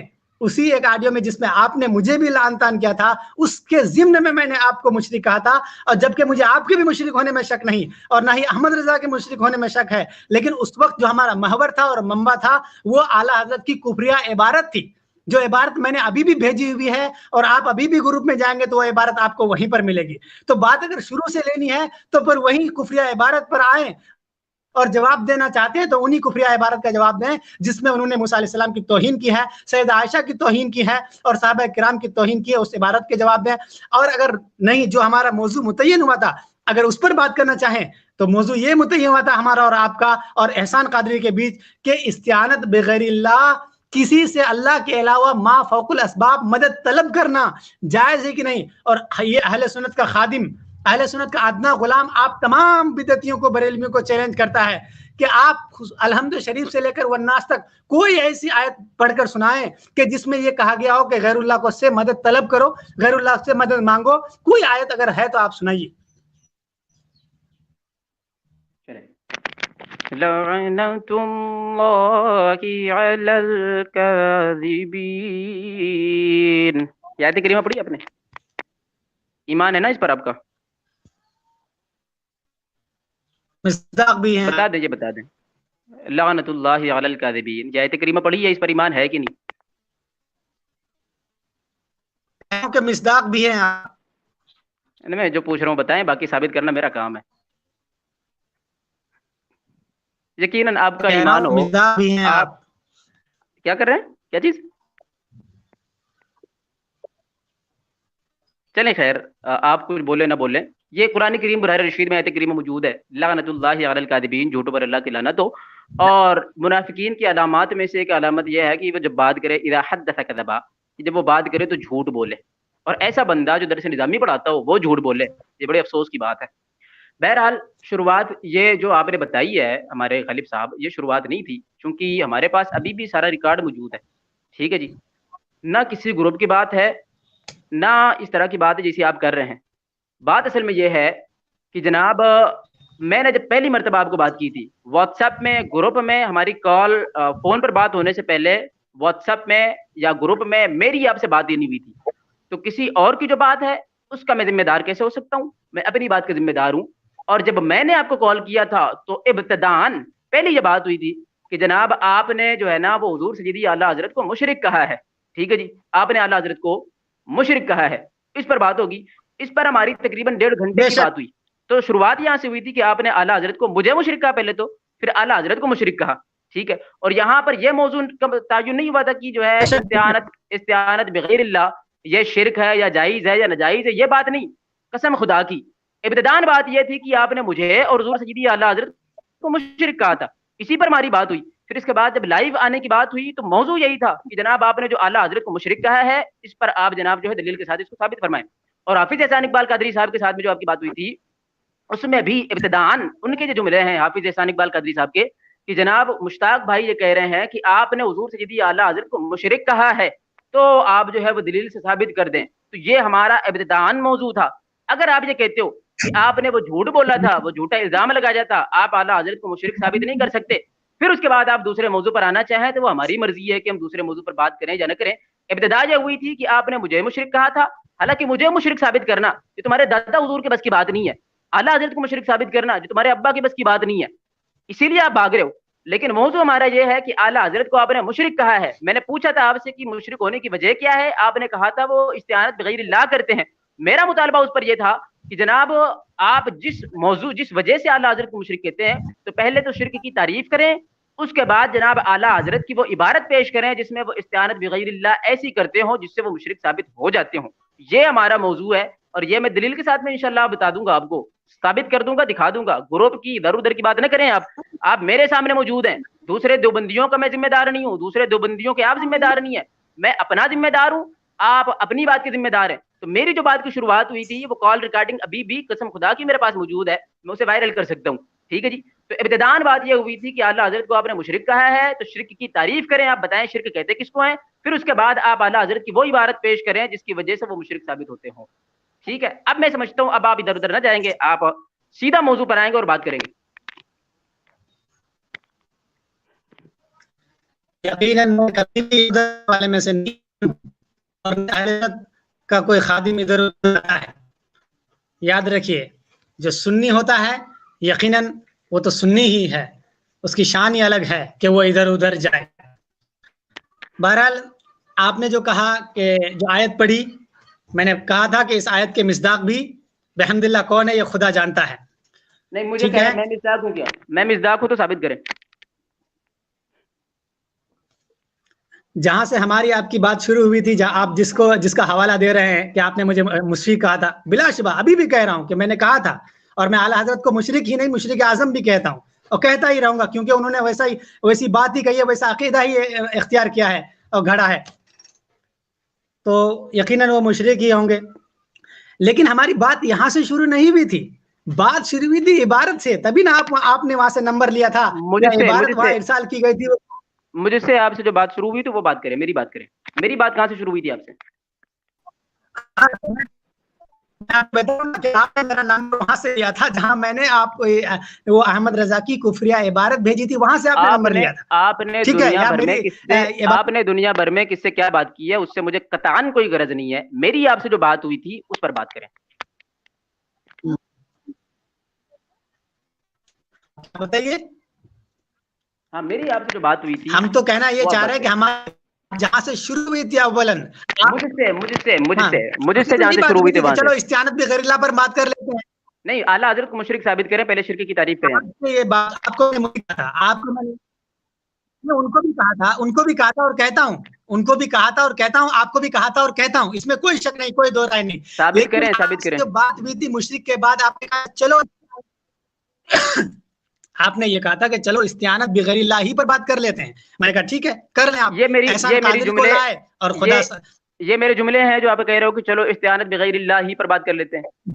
جس میں آپ نے مجھے بھی لعن طعن کیا تھا, اس کے ضمن میں نے آپ کو مشرک کہا تھا. اور جبکہ مجھے آپ کے بھی مشرک ہونے میں شک نہیں اور نہ ہی احمد رضا کے مشرک ہونے میں شک ہے, لیکن اس وقت جو ہمارا محور تھا اور منبع تھا وہ اعلیٰ حضرت کی کفریہ عبارت تھی, جو عبارت میں نے ابھی بھی بھیجی ہوئی ہے, اور آپ ابھی بھی گروپ میں جائیں گے تو وہ عبارت آپ کو وہیں پر ملے گی. تو بات اگر شروع سے لینی ہے تو پھر وہیں کفریہ عبارت پر آئیں اور جواب دینا چاہتے ہیں تو انہی کفریہ عبارت کا جواب دیں جس میں انہوں نے موسیٰ علیہ السلام کی توہین کی ہے, سیدہ عائشہ کی توہین کی ہے اور صحابہ کرام کی توہین کی ہے, اس عبارت کے جواب دیں. اور اگر نہیں, جو ہمارا موضوع متعین ہوا تھا, اگر اس پر بات کرنا چاہیں تو موضوع یہ متعین ہوا تھا ہمارا اور آپ کا اور احسان قادری کے بیچ کہ استعانت بغیر اللہ, کسی سے اللہ کے علاوہ ما فوق الاسباب مدد طلب کرنا جائز ہے کہ نہیں. اور یہ اہل سنت کا خادم, اہل سنت کا ادنا غلام آپ تمام بدعتیوں کو, بریلویوں کو چیلنج کرتا ہے کہ آپ الحمد شریف سے لے کر والناس تک کوئی ایسی آیت پڑھ کر سنائیں کہ جس میں یہ کہا گیا ہو کہ غیر اللہ کو سے مدد طلب کرو, غیر اللہ سے مدد مانگو. کوئی آیت اگر ہے تو آپ سنائیے. لعنت اللہ علی الکاذبین, یہ آیت کریمہ پڑھی آپ نے؟ ایمان ہے نا اس پر آپ کا؟ مصداق بھی ہیں, بتا دیں. لعنت اللہ علی الکاذبین, یہ آیت کریمہ پڑھی ہے, اس پر ایمان ہے کہ نہیں؟ کہ مصداق بھی ہیں. میں جو پوچھ رہا ہوں بتائیں, باقی ثابت کرنا میرا کام ہے. یقیناً آپ کا ایمان ہو. آپ کیا کر رہے ہیں, کیا چیز؟ چلیں خیر, آپ کچھ بولے نہ بولیں, یہ قرآن کریم بحر رشید میں آیت کریمہ موجود ہے, لعنت اللہ علی الکاذبین, جھوٹوں پر اللہ کی لعنت ہو. اور منافقین کی علامات میں سے ایک علامت یہ ہے کہ وہ جب بات کرے اذا حدث کذبا, جب وہ بات کرے تو جھوٹ بولے, اور ایسا بندہ جو درس نظامی پڑھاتا ہو وہ جھوٹ بولے, یہ بڑے افسوس کی بات ہے. بہرحال شروعات یہ جو آپ نے بتائی ہے ہمارے غالب صاحب، یہ شروعات نہیں تھی، چونکہ ہمارے پاس ابھی بھی سارا ریکارڈ موجود ہے، ٹھیک ہے جی، نہ کسی گروپ کی بات ہے، نہ اس طرح کی بات ہے جیسی آپ کر رہے ہیں. بات اصل میں یہ ہے کہ جناب میں نے جب پہلی مرتبہ آپ کو بات کی تھی واٹس ایپ میں گروپ میں، ہماری کال فون پر بات ہونے سے پہلے واٹس ایپ میں یا گروپ میں میری آپ سے بات ہی نہیں ہوئی تھی، تو کسی اور کی جو بات ہے اس کا میں ذمہ دار کیسے ہو سکتا ہوں؟ میں اپنی بات کا ذمہ دار ہوں. اور جب میں نے آپ کو کال کیا تھا تو ابتداً پہلی یہ بات ہوئی تھی کہ جناب آپ نے جو ہے نا وہ حضور سیدی اعلیٰ حضرت کو مشرک کہا ہے، ٹھیک ہے جی، آپ نے اعلیٰ حضرت کو مشرک کہا ہے، اس پر بات ہوگی. اس پر ہماری تقریباً 1.5 گھنٹے کی بات ہوئی. تو شروعات یہاں سے ہوئی تھی کہ آپ نے اعلیٰ حضرت کو مجھے مشرک کہا پہلے، تو پھر اعلیٰ حضرت کو مشرک کہا، ٹھیک ہے. اور یہاں پر یہ موضوع تعین نہیں ہوا تھا کہ جو ہے استعانت بغیر اللہ یہ شرک ہے یا جائز ہے یا ناجائز ہے، یہ بات نہیں، قسم خدا کی. ابتدان بات یہ تھی کہ آپ نے مجھے اور حضور سیدی اعلیٰ حضرت کو مشرک کہا تھا، اسی پر ہماری بات ہوئی. پھر اس کے بعد جب لائیو آنے کی بات ہوئی تو موضوع یہی تھا کہ جناب آپ نے جو اعلیٰ حضرت کو مشرک کہا ہے اس پر آپ جناب جو ہے دلیل کے ساتھ اس کو ثابت فرمائیں. اور حافظ احسان اقبال قادری صاحب کے ساتھ میں جو آپ کی بات ہوئی تھی اس میں بھی ابتداً ان کے جو جملے ہیں حافظ احسان اقبال قادری صاحب کے کہ جناب مشتاق بھائی یہ کہہ رہے ہیں کہ آپ نے حضور سیدی اعلیٰ حضرت کو مشرک کہا ہے تو آپ جو ہے وہ دلیل سے ثابت کر دیں. تو یہ ہمارا ابتداً موضوع تھا. اگر آپ یہ کہتے ہو کہ آپ نے وہ جھوٹ بولا تھا، وہ جھوٹا الزام لگایا تھا، آپ اعلیٰ حضرت کو مشرک ثابت نہیں کر سکتے، پھر اس کے بعد آپ دوسرے موضوع پر آنا چاہیں تو وہ ہماری مرضی ہے کہ ہم دوسرے موضوع پر بات کریں یا نہ کریں. ابتدا یہ ہوئی تھی کہ آپ نے مجھے مشرک کہا تھا، حالانکہ مجھے مشرک ثابت کرنا یہ تمہارے دادا حضور کے بس کی بات نہیں ہے، اعلیٰ حضرت کو مشرک ثابت کرنا جو تمہارے ابا کے بس کی بات نہیں ہے، اسی لیے آپ بھاگ رہے ہو. لیکن موضوع ہمارا یہ ہے کہ اعلیٰ حضرت کو آپ نے مشرک کہا ہے. میں نے پوچھا تھا آپ سے کہ مشرک ہونے کی وجہ کیا ہے، آپ نے کہا تھا وہ استعانت بغیر اللہ کرتے ہیں. میرا مطالبہ اس پر یہ تھا کہ جناب آپ جس وجہ سے اعلیٰ حضرت کو مشرک کہتے ہیں تو پہلے تو شرک کی تعریف کریں، اس کے بعد جناب اعلیٰ حضرت کی وہ عبارت پیش کریں جس میں وہ استعانت بغیر اللہ ایسی کرتے ہوں جس سے وہ مشرک ثابت ہو جاتے ہوں. یہ ہمارا موضوع ہے اور یہ میں دلیل کے ساتھ میں انشاءاللہ بتا دوں گا، آپ کو ثابت کر دوں گا، دکھا دوں گا. گروپ کی ادھر ادھر کی بات نہ کریں. آپ میرے سامنے موجود ہیں، دوسرے دیوبندیوں کا میں ذمہ دار نہیں ہوں، دوسرے دیوبندیوں کے آپ ذمہ دار نہیں ہیں، میں اپنا ذمہ دار ہوں، آپ اپنی بات کے ذمہ دار ہیں. تو میری جو بات کی شروعات ہوئی تھی وہ کال ریکارڈنگ ابھی بھی قسم خدا کی میرے پاس موجود ہے، میں اسے وائرل کر سکتا ہوں، ٹھیک ہے جی. تو ابتدان بات یہ ہوئی تھی کہ اعلیٰ حضرت کو آپ نے مشرک کہا ہے تو شرک کی تعریف کریں، آپ بتائیں شرک کہتے کس کو ہیں، پھر اس کے بعد آپ اعلیٰ حضرت کی وہ عبارت پیش کریں جس کی وجہ سے وہ مشرک ثابت ہوتے ہوں. ٹھیک ہے، اب میں سمجھتا ہوں اب آپ ادھر ادھر نہ جائیں گے، آپ سیدھا موضوع پر آئیں گے اور بات کریں گے. یقیناً میں کبھی بھی ادھر والے میں سے نہیں اور کا کوئی خادم ادھر ادھر ہے. یاد رکھیے جو سنی ہوتا ہے یقیناً وہ تو سنی ہی ہے، اس کی شان ہی الگ ہے کہ وہ ادھر ادھر جائے. بہرحال آپ نے جو کہا کہ جو آیت پڑھی، میں نے کہا تھا کہ اس آیت کے مصداق بھی بحمد اللہ کون ہے یہ خدا جانتا ہے. نہیں مجھے کہہ میں مصداق ہوں، کیا میں مصداق ہوں تو ثابت کریں. جہاں سے ہماری آپ کی بات شروع ہوئی تھی، جہاں آپ جس کا حوالہ دے رہے ہیں کہ آپ نے مجھے مشرک کہا تھا، بلا شبہ ابھی بھی کہہ رہا ہوں کہ میں نے کہا تھا، اور میں اعلیٰ حضرت کو مشرک ہی نہیں مشرک اعظم بھی کہتا ہوں اور کہتا ہی رہوں گا، کیونکہ انہوں نے ویسی بات ہی کہی ہے، ویسا عقیدہ ہی اختیار کیا ہے اور گھڑا ہے، تو یقیناً وہ مشرک ہی ہوں گے. لیکن ہماری بات یہاں سے شروع نہیں ہوئی تھی، بات شروع ہوئی تھی عبارت سے، تبھی نا آپ نے وہاں سے نمبر لیا تھا، عبارت وہاں ارسال کی گئی تھی. مجھ سے آپ سے جو بات شروع ہوئی تو وہ بات کریں، میری بات کریں. میری بات کہاں سے شروع ہوئی تھی آپ سے؟ آپ نے میرا نمبر وہاں سے لیا تھا جہاں میں نے آپ کو وہ احمد رضا کی کفریہ عبارت بھیجی تھی، وہاں سے آپ نے نمبر لیا تھا. آپ نے دنیا بھر میں کس سے کیا بات کی ہے اس سے مجھے قطعاً کوئی غرض نہیں ہے. میری آپ سے جو بات ہوئی تھی اس پر بات کریں. بتائیے. ہاں میری آپ سے جو بات ہوئی تھی، ہم تو کہنا یہ چاہ رہے ہیں کہ ہمارے جہاں سے شروع ہوئی تھی اولن مجھ سے جہاں سے شروع ہوئی تھی، چلو استعانت بغیر اللہ پر بات کر لیتے ہیں. نہیں، اعلیٰ حضرت کو مشرک ثابت کریں، پہلے شرک کی تعریف کریں. یہ بات آپ کو ان کو بھی کہا تھا، ان کو بھی کہا تھا اور کہتا ہوں، ان کو بھی کہا تھا اور کہتا ہوں، آپ کو بھی کہا تھا اور کہتا ہوں، اس میں کوئی شک نہیں، کوئی دو رائے نہیں. ثابت کریں. جو بات ہوئی تھی مشرک کے بعد آپ نے کہا چلو آپ نے یہ کہا تھا کہ چلو استعانت بغیر اللہ ہی پر بات کر لیتے ہیں. میں نے کہا ٹھیک ہے کر لیں آپ. یہ میری جملے اور خدا یہ میرے جملے ہیں جو آپ کہہ رہے ہو کہ چلو استعانت بغیر اللہ ہی پر بات کر لیتے ہیں.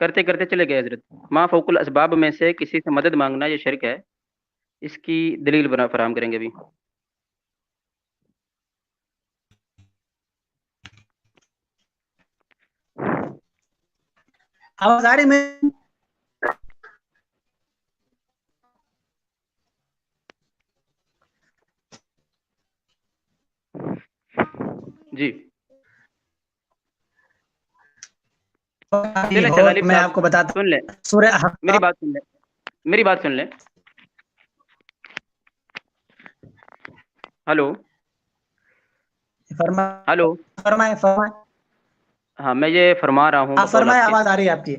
کرتے کرتے چلے گئے حضرت. ما فوق الاسباب میں سے کسی سے مدد مانگنا یہ شرک ہے. اس کی دلیل فراہم کریں گے ابھی. آواز آ رہی میں جی میں آپ کو بتاتا سن لیں سورہ میری بات سن لیں میری بات سن لیں. ہلو ہلو فرمائیں فرمائیں. ہاں میں یہ فرما رہا ہوں فرمائیں آواز آ رہی ہے آپ کی.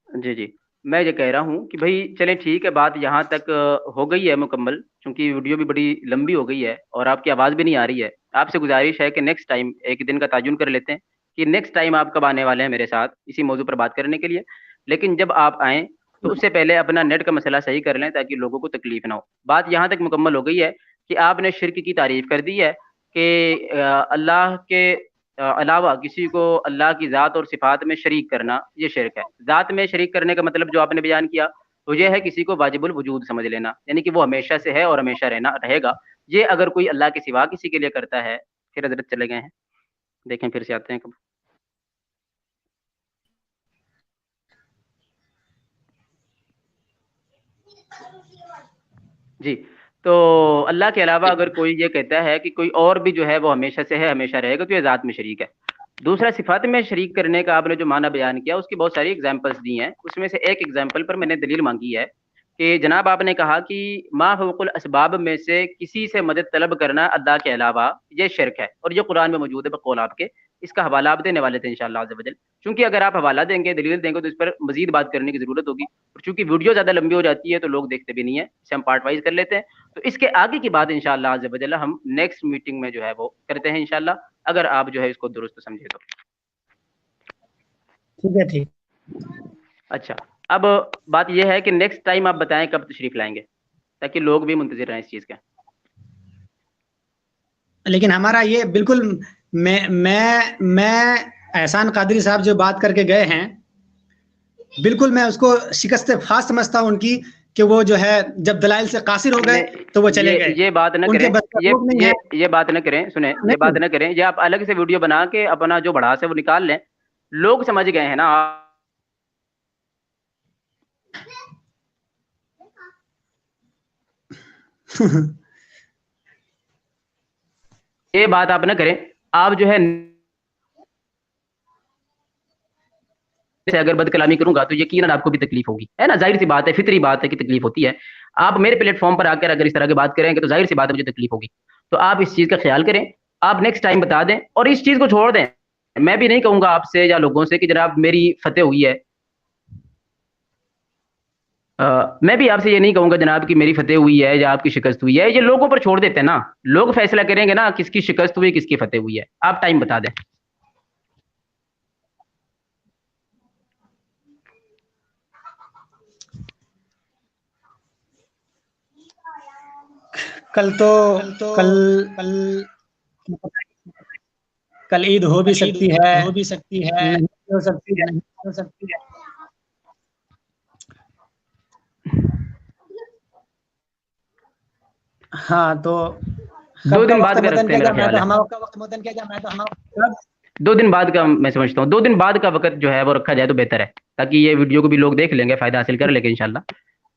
جی جی میں یہ کہہ رہا ہوں کہ بھائی چلیں ٹھیک ہے بات یہاں تک ہو گئی ہے مکمل چونکہ ویڈیو بھی بڑی لمبی ہو گئی ہے اور آپ کی آواز بھی نہیں آ رہی ہے. آپ سے گزارش ہے کہ نیکسٹ ٹائم ایک دن کا تعین کر لیتے ہیں کہ نیکسٹ ٹائم آپ کب آنے والے ہیں میرے ساتھ اسی موضوع پر بات کرنے کے لیے. لیکن جب آپ آئیں تو اس سے پہلے اپنا نیٹ کا مسئلہ صحیح کر لیں تاکہ لوگوں کو تکلیف نہ ہو. بات یہاں تک مکمل ہو گئی ہے کہ آپ نے شرک کی تعریف کر دی ہے کہ اللہ کے علاوہ کسی کو اللہ کی ذات اور صفات میں شریک کرنا یہ شرک ہے. ذات میں شریک کرنے کا مطلب جو آپ نے بیان کیا تو یہ ہے کسی کو واجب الوجود سمجھ لینا یعنی کہ وہ ہمیشہ سے ہے اور ہمیشہ رہے گا. یہ اگر کوئی اللہ کے سوا کسی کے لیے کرتا ہے. پھر حضرت چلے گئے ہیں دیکھیں پھر سے آتے ہیں کب. جی تو اللہ کے علاوہ اگر کوئی یہ کہتا ہے کہ کوئی اور بھی جو ہے وہ ہمیشہ سے ہے ہمیشہ رہے گا تو یہ ذات میں شریک ہے. دوسرا صفات میں شریک کرنے کا آپ نے جو معنی بیان کیا اس کی بہت ساری ایگزامپلس دی ہیں. اس میں سے ایک ایگزامپل پر میں نے دلیل مانگی ہے کہ جناب آپ نے کہا کہ ما فوق الاسباب میں سے کسی سے مدد طلب کرنا اللہ کے علاوہ یہ شرک ہے اور یہ قرآن میں موجود ہے بقول آپ کے. اس کا حوالہ آپ دینے والے تھے انشاءاللہ عز و جل. چونکہ اگر آپ حوالہ دیں گے دلیل دیں گے تو اس پر مزید بات کرنے کی ضرورت ہوگی اور چونکہ ویڈیو زیادہ لمبی ہو جاتی ہے تو لوگ دیکھتے بھی نہیں ہیں. اسے ہم پارٹ وائز کر لیتے ہیں. تو اس کے آگے کی بات انشاءاللہ عز و جل ہم نیکسٹ میٹنگ میں جو ہے وہ کرتے ہیں انشاءاللہ اگر آپ جو ہے اس کو درست سمجھے تو. ٹھیک ہے ٹھیک. اچھا اب بات یہ ہے کہ نیکسٹ ٹائم آپ بتائیں کب تشریف لائیں گے تاکہ لوگ بھی منتظر رہیں اس چیز کے. لیکن ہمارا یہ بالکل میں احسان قادری صاحب جو بات کر کے گئے ہیں بالکل میں اس کو شکست فاس سمجھتا ہوں ان کی کہ وہ جو ہے جب دلائل سے قاصر ہو گئے تو وہ چلے گئے. یہ بات نہ کریں یہ بات نہ کریں سنیں یہ بات نہ کریں. یہ آپ الگ سے ویڈیو بنا کے اپنا جو بڑھا سے وہ نکال لیں. لوگ سمجھ گئے ہیں نا. یہ بات آپ نہ کریں. آپ جو ہے اگر بد کلامی کروں گا تو یقیناً آپ کو بھی تکلیف ہوگی ہے نا. ظاہر سی بات ہے فطری بات ہے کہ تکلیف ہوتی ہے. آپ میرے پلیٹ فارم پر آ کر اگر اس طرح کی بات کریں گے تو ظاہر سی بات ہے مجھے تکلیف ہوگی. تو آپ اس چیز کا خیال کریں. آپ نیکسٹ ٹائم بتا دیں اور اس چیز کو چھوڑ دیں. میں بھی نہیں کہوں گا آپ سے یا لوگوں سے کہ جناب میری فتح ہوئی ہے. میں بھی آپ سے یہ نہیں کہوں گا جناب کہ میری فتح ہوئی ہے یا آپ کی شکست ہوئی ہے. یہ لوگوں پر چھوڑ دیتے ہیں نا. لوگ فیصلہ کریں گے نا کس کی شکست ہوئی کس کی فتح ہوئی ہے. آپ ٹائم بتا دیں. کل عید ہو بھی سکتی ہے نہیں ہو سکتی ہے. ہاں تو 2 دن بعد کا رکھتے ہیں میرا خیال ہے. 2 دن بعد کا میں سمجھتا ہوں 2 دن بعد کا وقت جو ہے وہ رکھا جائے تو بہتر ہے تاکہ یہ ویڈیو کو بھی لوگ دیکھ لیں گے فائدہ حاصل کر لیں گے انشاءاللہ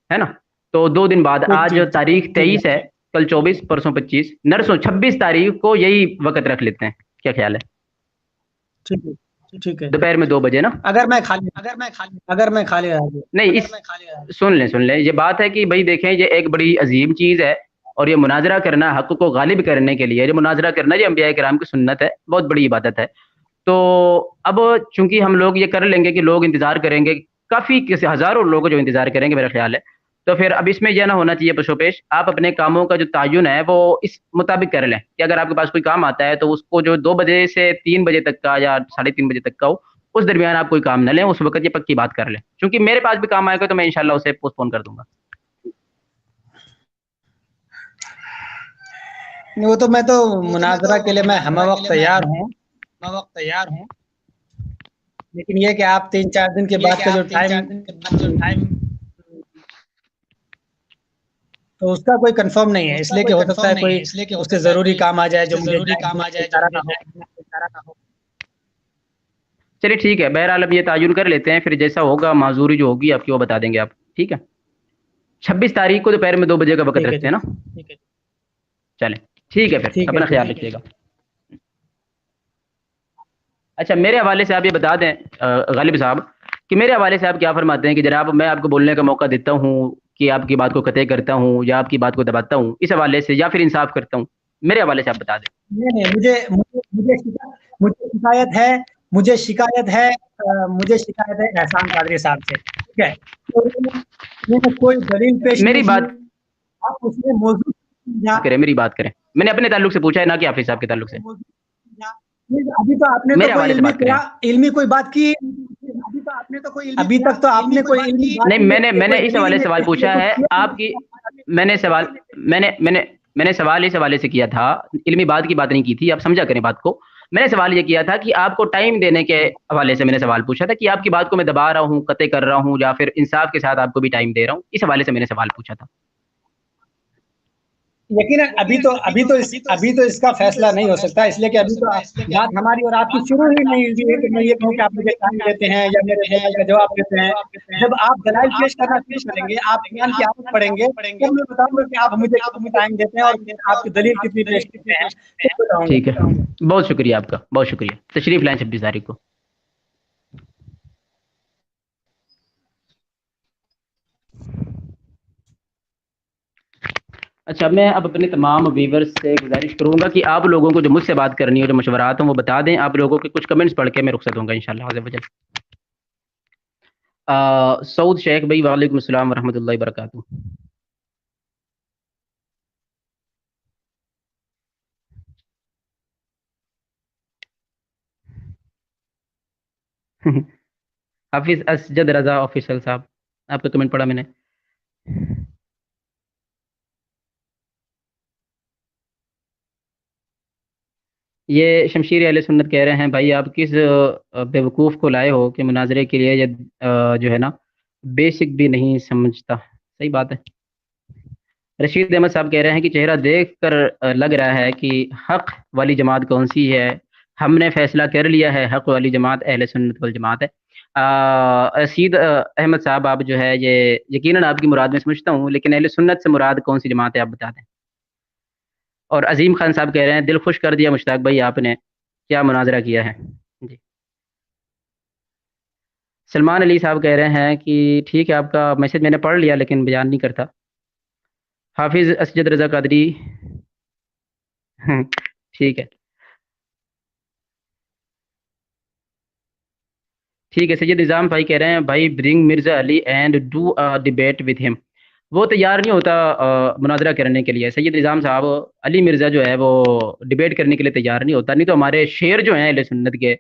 ہے نا. تو 2 دن بعد آج تاریخ 23 ہے کل 24 پرسوں 25 نرسوں 26 تاریخ کو یہی وقت رکھ لیتے ہیں. کیا خیال ہے؟ ٹھیک ہے دوپہر میں 2 بجے نا. اگر میں خالی نہیں سن لیں یہ بات ہے کہ بھائی دیکھیں یہ ایک بڑی عظیم چیز ہے اور یہ مناظرہ کرنا حق کو غالب کرنے کے لیے. یہ مناظرہ کرنا یہ انبیاء کرام کی سنت ہے. بہت بڑی عبادت ہے. تو اب چونکہ ہم لوگ یہ کر لیں گے کہ لوگ انتظار کریں گے کافی ہزاروں لوگ جو انتظار کریں گے میرا خیال ہے. تو پھر اب اس میں یہ نہ ہونا چاہیے پشو پیش. آپ اپنے کاموں کا جو تعین ہے وہ اس مطابق کر لیں کہ اگر آپ کے پاس کوئی کام آتا ہے تو اس کو جو 2 بجے سے 3 بجے تک کا یا 3:30 بجے تک کا ہو اس درمیان آپ کوئی کام نہ لیں. اس وقت یہ پکی بات کر لیں چونکہ میرے پاس بھی کام آئے گا تو میں انشاءاللہ اسے پوسٹ پون کر دوں گا. وہ تو میں تو مناظرہ کے لیے میں ہم وقت تیار ہوں. لیکن یہ کہ آپ 3-4 دن کے بعد کا جو ٹائم تو اس کا کوئی کنفرم نہیں ہے، اس لیے کہ ہو سکتا ہے کوئی اس سے ضروری کام آ جائے جو مجھے چلیے ٹھیک ہے، بہرحال اب یہ تعین کر لیتے ہیں، پھر جیسا ہوگا معذوری جو ہوگی آپ کی وہ بتا دیں گے آپ، ٹھیک ہے؟ 26 تاریخ کو دوپہر میں 2 بجے کا وقت رکھتے ہیں نا؟ چلیں ٹھیک ہے، پھر اپنا خیال رکھیے گا۔ اچھا میرے حوالے سے آپ یہ بتا دیں غالب صاحب کہ میرے حوالے سے آپ کیا فرماتے ہیں کہ جناب میں آپ کو بولنے کا موقع دیتا ہوں کہ آپ کی بات کو قطع کرتا ہوں یا آپ کی بات کو دباتا ہوں اس حوالے سے، یا پھر انصاف کرتا ہوں؟ میرے حوالے سے آپ بتا دیں۔ مجھے شکایت ہے احسان قادری صاحب سے، ٹھیک ہے؟ میں نے کوئی دلیل پیش میری نہیں بات کی، آپ اس میں موضوع کریں، میری بات کریں، میں نے اپنے تعلق سے پوچھا ہے نہ کہ حافظ صاحب کے تعلق سے۔ ابھی تو آپ نے میرے تو کوئی حوالے سے بات کریں۔ علمی کوئی بات کی، ابھی تک تو آپ نے کوئی علمی بات نہیں، میں نے اس حوالے سے سوال پوچھا ہے آپ کی، میں نے سوال اس حوالے سے کیا تھا، علمی بات کی بات نہیں کی تھی، آپ سمجھا کریں بات کو۔ میں نے سوال یہ کیا تھا کہ آپ کو ٹائم دینے کے حوالے سے میں نے سوال پوچھا تھا کہ آپ کی بات کو میں دبا رہا ہوں، قطع کر رہا ہوں، یا پھر انصاف کے ساتھ آپ کو بھی ٹائم دے رہا ہوں، اس حوالے سے میں نے سوال پوچھا تھا۔ یقیناً ابھی تو اس کا فیصلہ نہیں ہو سکتا، اس لیے کہ ابھی تو بات ہماری اور آپ کی شروع ہی نہیں ہوئی ہے کہ میں یہ کہوں کہ آپ مجھے ٹائم دیتے ہیں یا میرے سوال کا جواب دیتے ہیں۔ جب آپ دلائل پیش کرنا شروع کریں گے، آپ قرآن کی آیت پڑھیں گے، تب میں بتاؤں گا کہ آپ مجھے کتنا ٹائم دیتے ہیں اور آپ کی دلیل کتنی پیش کرتے ہیں۔ ٹھیک ہے، بہت شکریہ آپ کا، بہت شکریہ۔ تشریف لائیں 26 تاریخ کو۔ اچھا میں اب اپنے تمام ویورز سے گزارش کروں گا کہ آپ لوگوں کو جو مجھ سے بات کرنی ہو، جو مشورات ہوں وہ بتا دیں، آپ لوگوں کے کچھ کمنٹس پڑھ کے میں رخصت ہوں گا انشاءاللہ عز و جل۔ سعود شیخ بھائی وعلیکم السلام ورحمۃ اللہ وبرکاتہ۔ حافظ اسجد رضا آفیسل صاحب، آپ کا کمنٹ پڑھا میں نے۔ یہ شمشیر اہل سنت کہہ رہے ہیں بھائی آپ کس بیوقوف کو لائے ہو کہ مناظرے کے لیے یہ جو ہے نا بیسک بھی نہیں سمجھتا۔ صحیح بات ہے۔ رشید احمد صاحب کہہ رہے ہیں کہ چہرہ دیکھ کر لگ رہا ہے کہ حق والی جماعت کون سی ہے، ہم نے فیصلہ کر لیا ہے، حق والی جماعت اہل سنت والجماعت ہے۔ رشید احمد صاحب آپ جو ہے یہ یقیناً آپ کی مراد میں سمجھتا ہوں، لیکن اہل سنت سے مراد کون سی جماعت ہے آپ بتا دیں۔ اور عظیم خان صاحب کہہ رہے ہیں دل خوش کر دیا مشتاق بھائی آپ نے، کیا مناظرہ کیا ہے۔ جی سلمان علی صاحب کہہ رہے ہیں کہ ٹھیک ہے آپ کا میسج میں نے پڑھ لیا لیکن بیان نہیں کرتا۔ حافظ اسجد رضا قادری ٹھیک ہے ٹھیک ہے۔ سید نظام بھائی کہہ رہے ہیں بھائی bring Mirza Ali and do debate with ہم، وہ تیار نہیں ہوتا مناظرہ کرنے کے لیے۔ سید نظام صاحب علی مرزا جو ہے وہ ڈبیٹ کرنے کے لیے تیار نہیں ہوتا، نہیں تو ہمارے شیر جو ہیں اہل سنت کے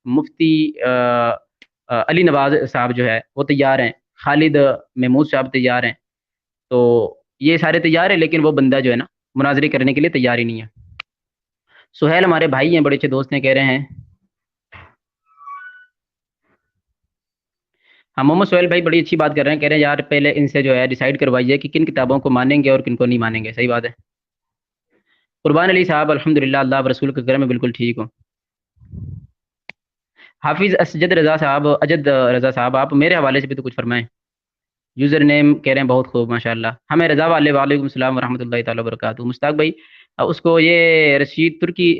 مفتی علی نواز صاحب جو ہے وہ تیار ہیں، خالد محمود صاحب تیار ہیں، تو یہ سارے تیار ہیں، لیکن وہ بندہ جو ہے نا مناظرے کرنے کے لیے تیار ہی نہیں ہے۔ سہیل ہمارے بھائی ہیں، بڑے اچھے دوست ہیں، کہہ رہے ہیں ہاں محمد سہیل بھائی بڑی اچھی بات کر رہے ہیں، کہہ رہے ہیں یار پہلے ان سے جو ہے ڈیسائیڈ کروائیے کہ کن کتابوں کو مانیں گے اور کن کو نہیں مانیں گے۔ صحیح بات ہے۔ قربان علی صاحب الحمدللہ اللہ و رسول کے کرم میں بالکل ٹھیک ہوں۔ حافظ اسجد رضا صاحب رضا صاحب آپ میرے حوالے سے بھی تو کچھ فرمائیں۔ یوزر نیم کہہ رہے ہیں بہت خوب ماشاءاللہ۔ ہمیں رضا والے وعلیکم السلام ورحمۃ اللہ تعالیٰ وبرکاتہ۔ مشتاق بھائی اس کو یہ رشید ترکی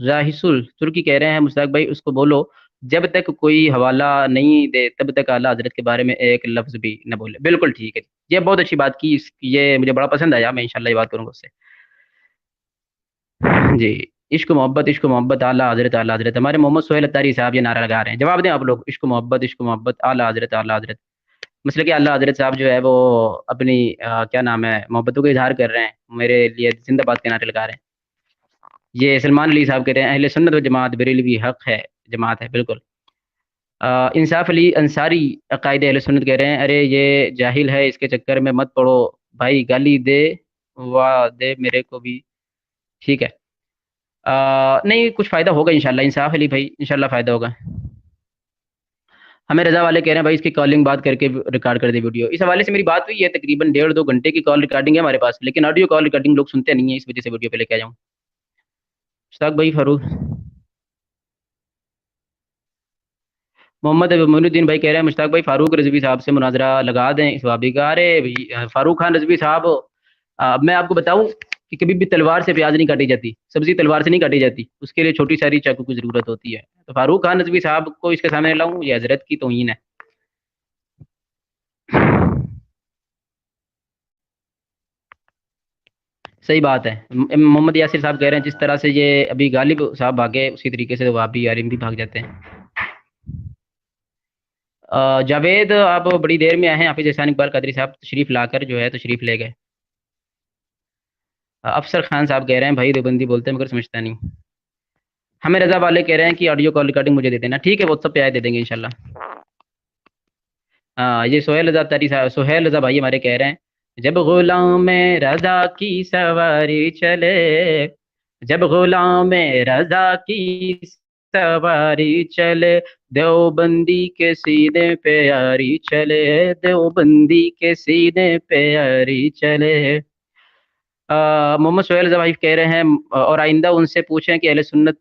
راہسل ترکی کہہ رہے ہیں مشتاق بھائی اس کو بولو جب تک کوئی حوالہ نہیں دے تب تک اعلیٰ حضرت کے بارے میں ایک لفظ بھی نہ بولے۔ بالکل ٹھیک ہے، یہ بہت اچھی بات کی، یہ مجھے بڑا پسند آیا، میں انشاءاللہ یہ بات کروں گا اس سے۔ جی عشق محبت اعلیٰ حضرت ہمارے محمد سہیل اتاری صاحب یہ نعرہ لگا رہے ہیں، جواب دیں آپ لوگ۔ عشق محبت اعلیٰ حضرت مسئلہ کہ اعلیٰ حضرت صاحب جو ہے وہ اپنی کیا نام ہے محبتوں کا اظہار کر رہے ہیں، میرے لیے زندہ باد کے نعرے لگا رہے ہیں۔ یہ سلمان علی صاحب کہہ رہے ہیں اہل سنت و جماعت بریلوی حق ہے جماعت ہے، بالکل۔ انصاف علی انصاری عقائد اہل سنت کہہ رہے ہیں ارے یہ جاہل ہے، اس کے چکر میں مت پڑو بھائی، گالی دے دے میرے کو بھی، ٹھیک ہے۔ نہیں کچھ فائدہ ہوگا انشاءاللہ، انصاف علی بھائی انشاءاللہ فائدہ ہوگا۔ ہمیں رضا والے کہہ رہے ہیں بھائی اس کی کالنگ بات کر کے ریکارڈ کر دے ویڈیو. اس حوالے سے میری بات ہوئی ہے, تقریباً 1.5-2 گھنٹے کی کال ریکارڈنگ ہے ہمارے پاس, لیکن آڈیو کال ریکارڈنگ لوگ سنتے نہیں ہیں, اس وجہ سے ویڈیو پہ لے کے آ جاؤں. مشتاق بھائی فاروق, محمد معین الدین بھائی کہہ رہے ہیں مشتاق بھائی فاروق رضوی صاحب سے مناظرہ لگا دیں اس وابی کا. ارے فاروق خان رضوی صاحب, میں آپ کو بتاؤں کہ کبھی بھی تلوار سے پیاز نہیں کاٹی جاتی, سبزی تلوار سے نہیں کاٹی جاتی, اس کے لیے چھوٹی ساری چاقو کی ضرورت ہوتی ہے. تو فاروق خان رضوی صاحب کو اس کے سامنے لاؤں, یہ حضرت کی توہین ہے. صحیح بات ہے. محمد یاسر صاحب کہہ رہے ہیں جس طرح سے یہ ابھی غالب صاحب بھاگے اسی طریقے سے وابی عالم بھی بھاگ جاتے ہیں. جاوید آپ بڑی دیر میں آئے ہیں, حافظ احسان اقبال قادری صاحب تشریف لا کر جو ہے تشریف لے گئے. افسر خان صاحب کہہ رہے ہیں بھائی دیوبندی بولتے ہیں مگر سمجھتا نہیں. ہمیں رضا والے کہہ رہے ہیں کہ آڈیو کال ریکارڈنگ مجھے دے دینا. ٹھیک ہے, واٹس ایپ پہ آئے دے دیں گے انشاءاللہ. یہ سہیل رضا تاری صاحب, سہیل رضا بھائی ہمارے کہہ رہے ہیں جب غلام رضا کی سواری چلے, جب غلام رضا کی سواری چلے, دیوبندی کے سینے پہ یاری چلے, دیوبندی کے سینے پہ یاری چلے. محمد سہیل رضا بھائی کہہ رہے ہیں اور آئندہ ان سے پوچھیں کہ اہل سنت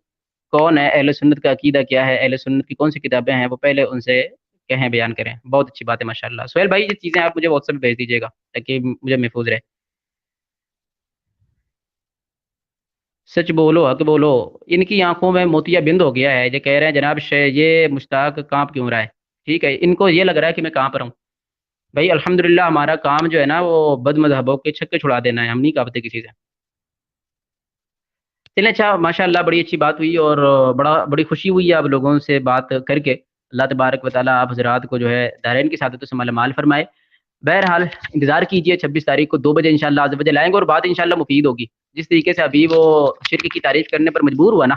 کون ہے, اہل سنت کا عقیدہ کیا ہے, اہل سنت کی کون سی کتابیں ہیں, وہ پہلے ان سے کہیں بیان کریں. بہت اچھی بات ہے ماشاءاللہ. سہیل بھائی یہ چیزیں آپ مجھے واٹس ایپ پہ بھیج دیجیے گا تاکہ مجھے محفوظ رہے. سچ بولو, حق بولو. ان کی آنکھوں میں موتیا بند ہو گیا ہے. یہ کہہ رہے ہیں جناب یہ مشتاق کانپ کیوں رہا ہے. ٹھیک ہے, ان کو یہ لگ رہا ہے کہ میں کہاں پر ہوں. بھائی الحمدللہ ہمارا کام جو ہے نا وہ بد مذہبوں کے چھکے چھڑا دینا ہے, ہم نہیں کانپتے کسی سے. چلیں اچھا, ماشاء اللہ بڑی اچھی بات ہوئی اور بڑی خوشی ہوئی ہے آپ لوگوں سے بات کر کے. اللہ تبارک و تعالیٰ آپ حضرات کو جو ہے دارین کی سعادتوں سے مالا مال فرمائے. بہرحال انتظار کیجئے 26 تاریخ کو 2 بجے انشاءاللہ عز و جل آئیں گے اور بات انشاءاللہ مفید ہوگی. جس طریقے سے ابھی وہ شرک کی تعریف کرنے پر مجبور ہوا نا,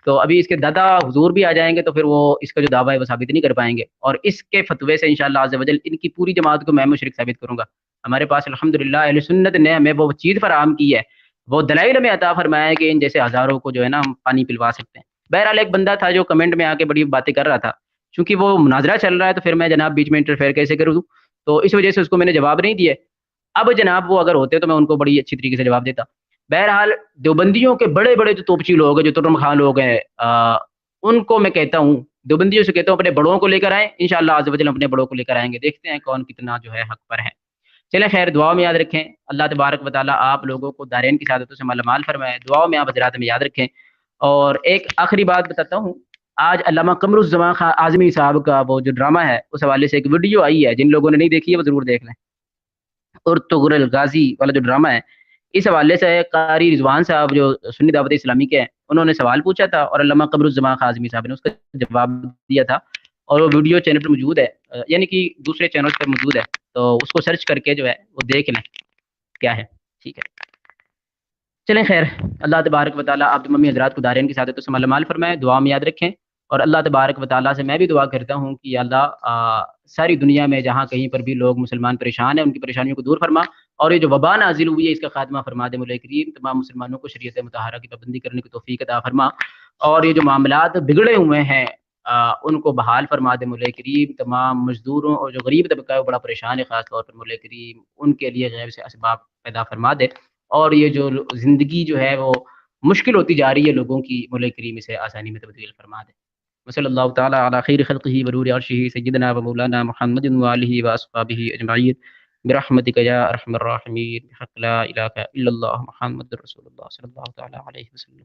تو ابھی اس کے دادا حضور بھی آ جائیں گے تو پھر وہ اس کا جو دعویٰ ہے وہ ثابت نہیں کر پائیں گے, اور اس کے فتوے سے انشاءاللہ عز و جل ان کی پوری جماعت کو میں مشرک ثابت کروں گا. ہمارے پاس الحمدللہ اہل سنت نے ہمیں وہ چیز فراہم کی ہے, وہ دلائل میں عطا فرمایا ہے کہ ان جیسے ہزاروں کو جو ہے نا ہم پانی پلوا سکتے ہیں. بہرحال ایک بندہ تھا جو کمنٹ میں آ کے بڑی باتیں کر رہا تھا, چونکہ وہ مناظرہ چل رہا ہے تو پھر میں جناب بیچ میں انٹرفیئر کیسے کروں, تو اس وجہ سے اس کو میں نے جواب نہیں دیا. اب جناب وہ اگر ہوتے تو میں ان کو بڑی اچھی طریقے سے جواب دیتا. بہرحال دیوبندیوں کے بڑے بڑے جو توپچی لوگ ہیں, جو ترم خان لوگ ہیں, ان کو میں کہتا ہوں, دیوبندیوں سے کہتا ہوں اپنے بڑوں کو لے کر آئیں. انشاءاللہ عز و جل اپنے بڑوں کو لے کر آئیں گے, دیکھتے ہیں کون کتنا جو ہے حق پر ہے. چلیں خیر, دعاؤں میں یاد رکھیں. اللہ تبارک و تعالیٰ آپ لوگوں کو دارین کی سعادتوں سے مالا مال فرمائے. دعاؤں میں آپ حضرات میں یاد رکھیں. اور ایک آخری بات بتاتا ہوں, آج علامہ قمر الزمان خان اعظمی صاحب کا وہ جو ڈرامہ ہے اس حوالے سے ایک ویڈیو آئی ہے, جن لوگوں نے نہیں دیکھی ہے وہ ضرور دیکھ لیں. اور تغر الغازی والا جو ڈرامہ ہے, اس حوالے سے قاری رضوان صاحب جو سنی دعوت اسلامی کے ہیں, انہوں نے سوال پوچھا تھا اور علامہ قمر الزمان خان اعظمی صاحب نے اس کا جواب دیا تھا, اور وہ ویڈیو چینل پر موجود ہے, یعنی کہ دوسرے چینل پر موجود ہے, تو اس کو سرچ کر کے جو ہے وہ دیکھ لیں کیا ہے. ٹھیک ہے, چلیں خیر. اللہ تبارک و تعالیٰ آپ تمام حضرات کو دارین کی سعادتوں سے مالا مال فرمائے. دعا میں یاد رکھیں. اور اللہ تبارک و تعالیٰ سے میں بھی دعا کرتا ہوں کہ اللہ ساری دنیا میں جہاں کہیں پر بھی لوگ مسلمان پریشان ہیں ان کی پریشانیوں کو دور فرما, اور یہ جو وبا نازل ہوئی ہے اس کا خاتمہ فرما دے. مولا کریم تمام مسلمانوں کو شریعت مطہرہ کی پابندی کرنے کی توفیق عطا فرما, اور یہ جو معاملات بگڑے ہوئے ہیں ان کو بحال فرما دے. مولا کریم تمام مزدوروں اور جو غریب طبقہ ہے وہ بڑا پریشان ہے, خاص طور پر مولا کریم ان کے لیے غیب سے اسباب پیدا فرما دے, اور یہ جو زندگی جو ہے وہ مشکل ہوتی جا رہی ہے لوگوں کی, مولا کریم اسے آسانی میں تبدیل فرما دے. وصلی اللہ تعالی علی خیر خلقہ ونور عرشہ سیدنا و مولانا محمد وآلہ واصحابہ اجمعین برحمتک یا ارحم الراحمین بحق لا الہ الا اللہ محمد رسول اللہ صلی اللہ تعالی علیہ وسلم.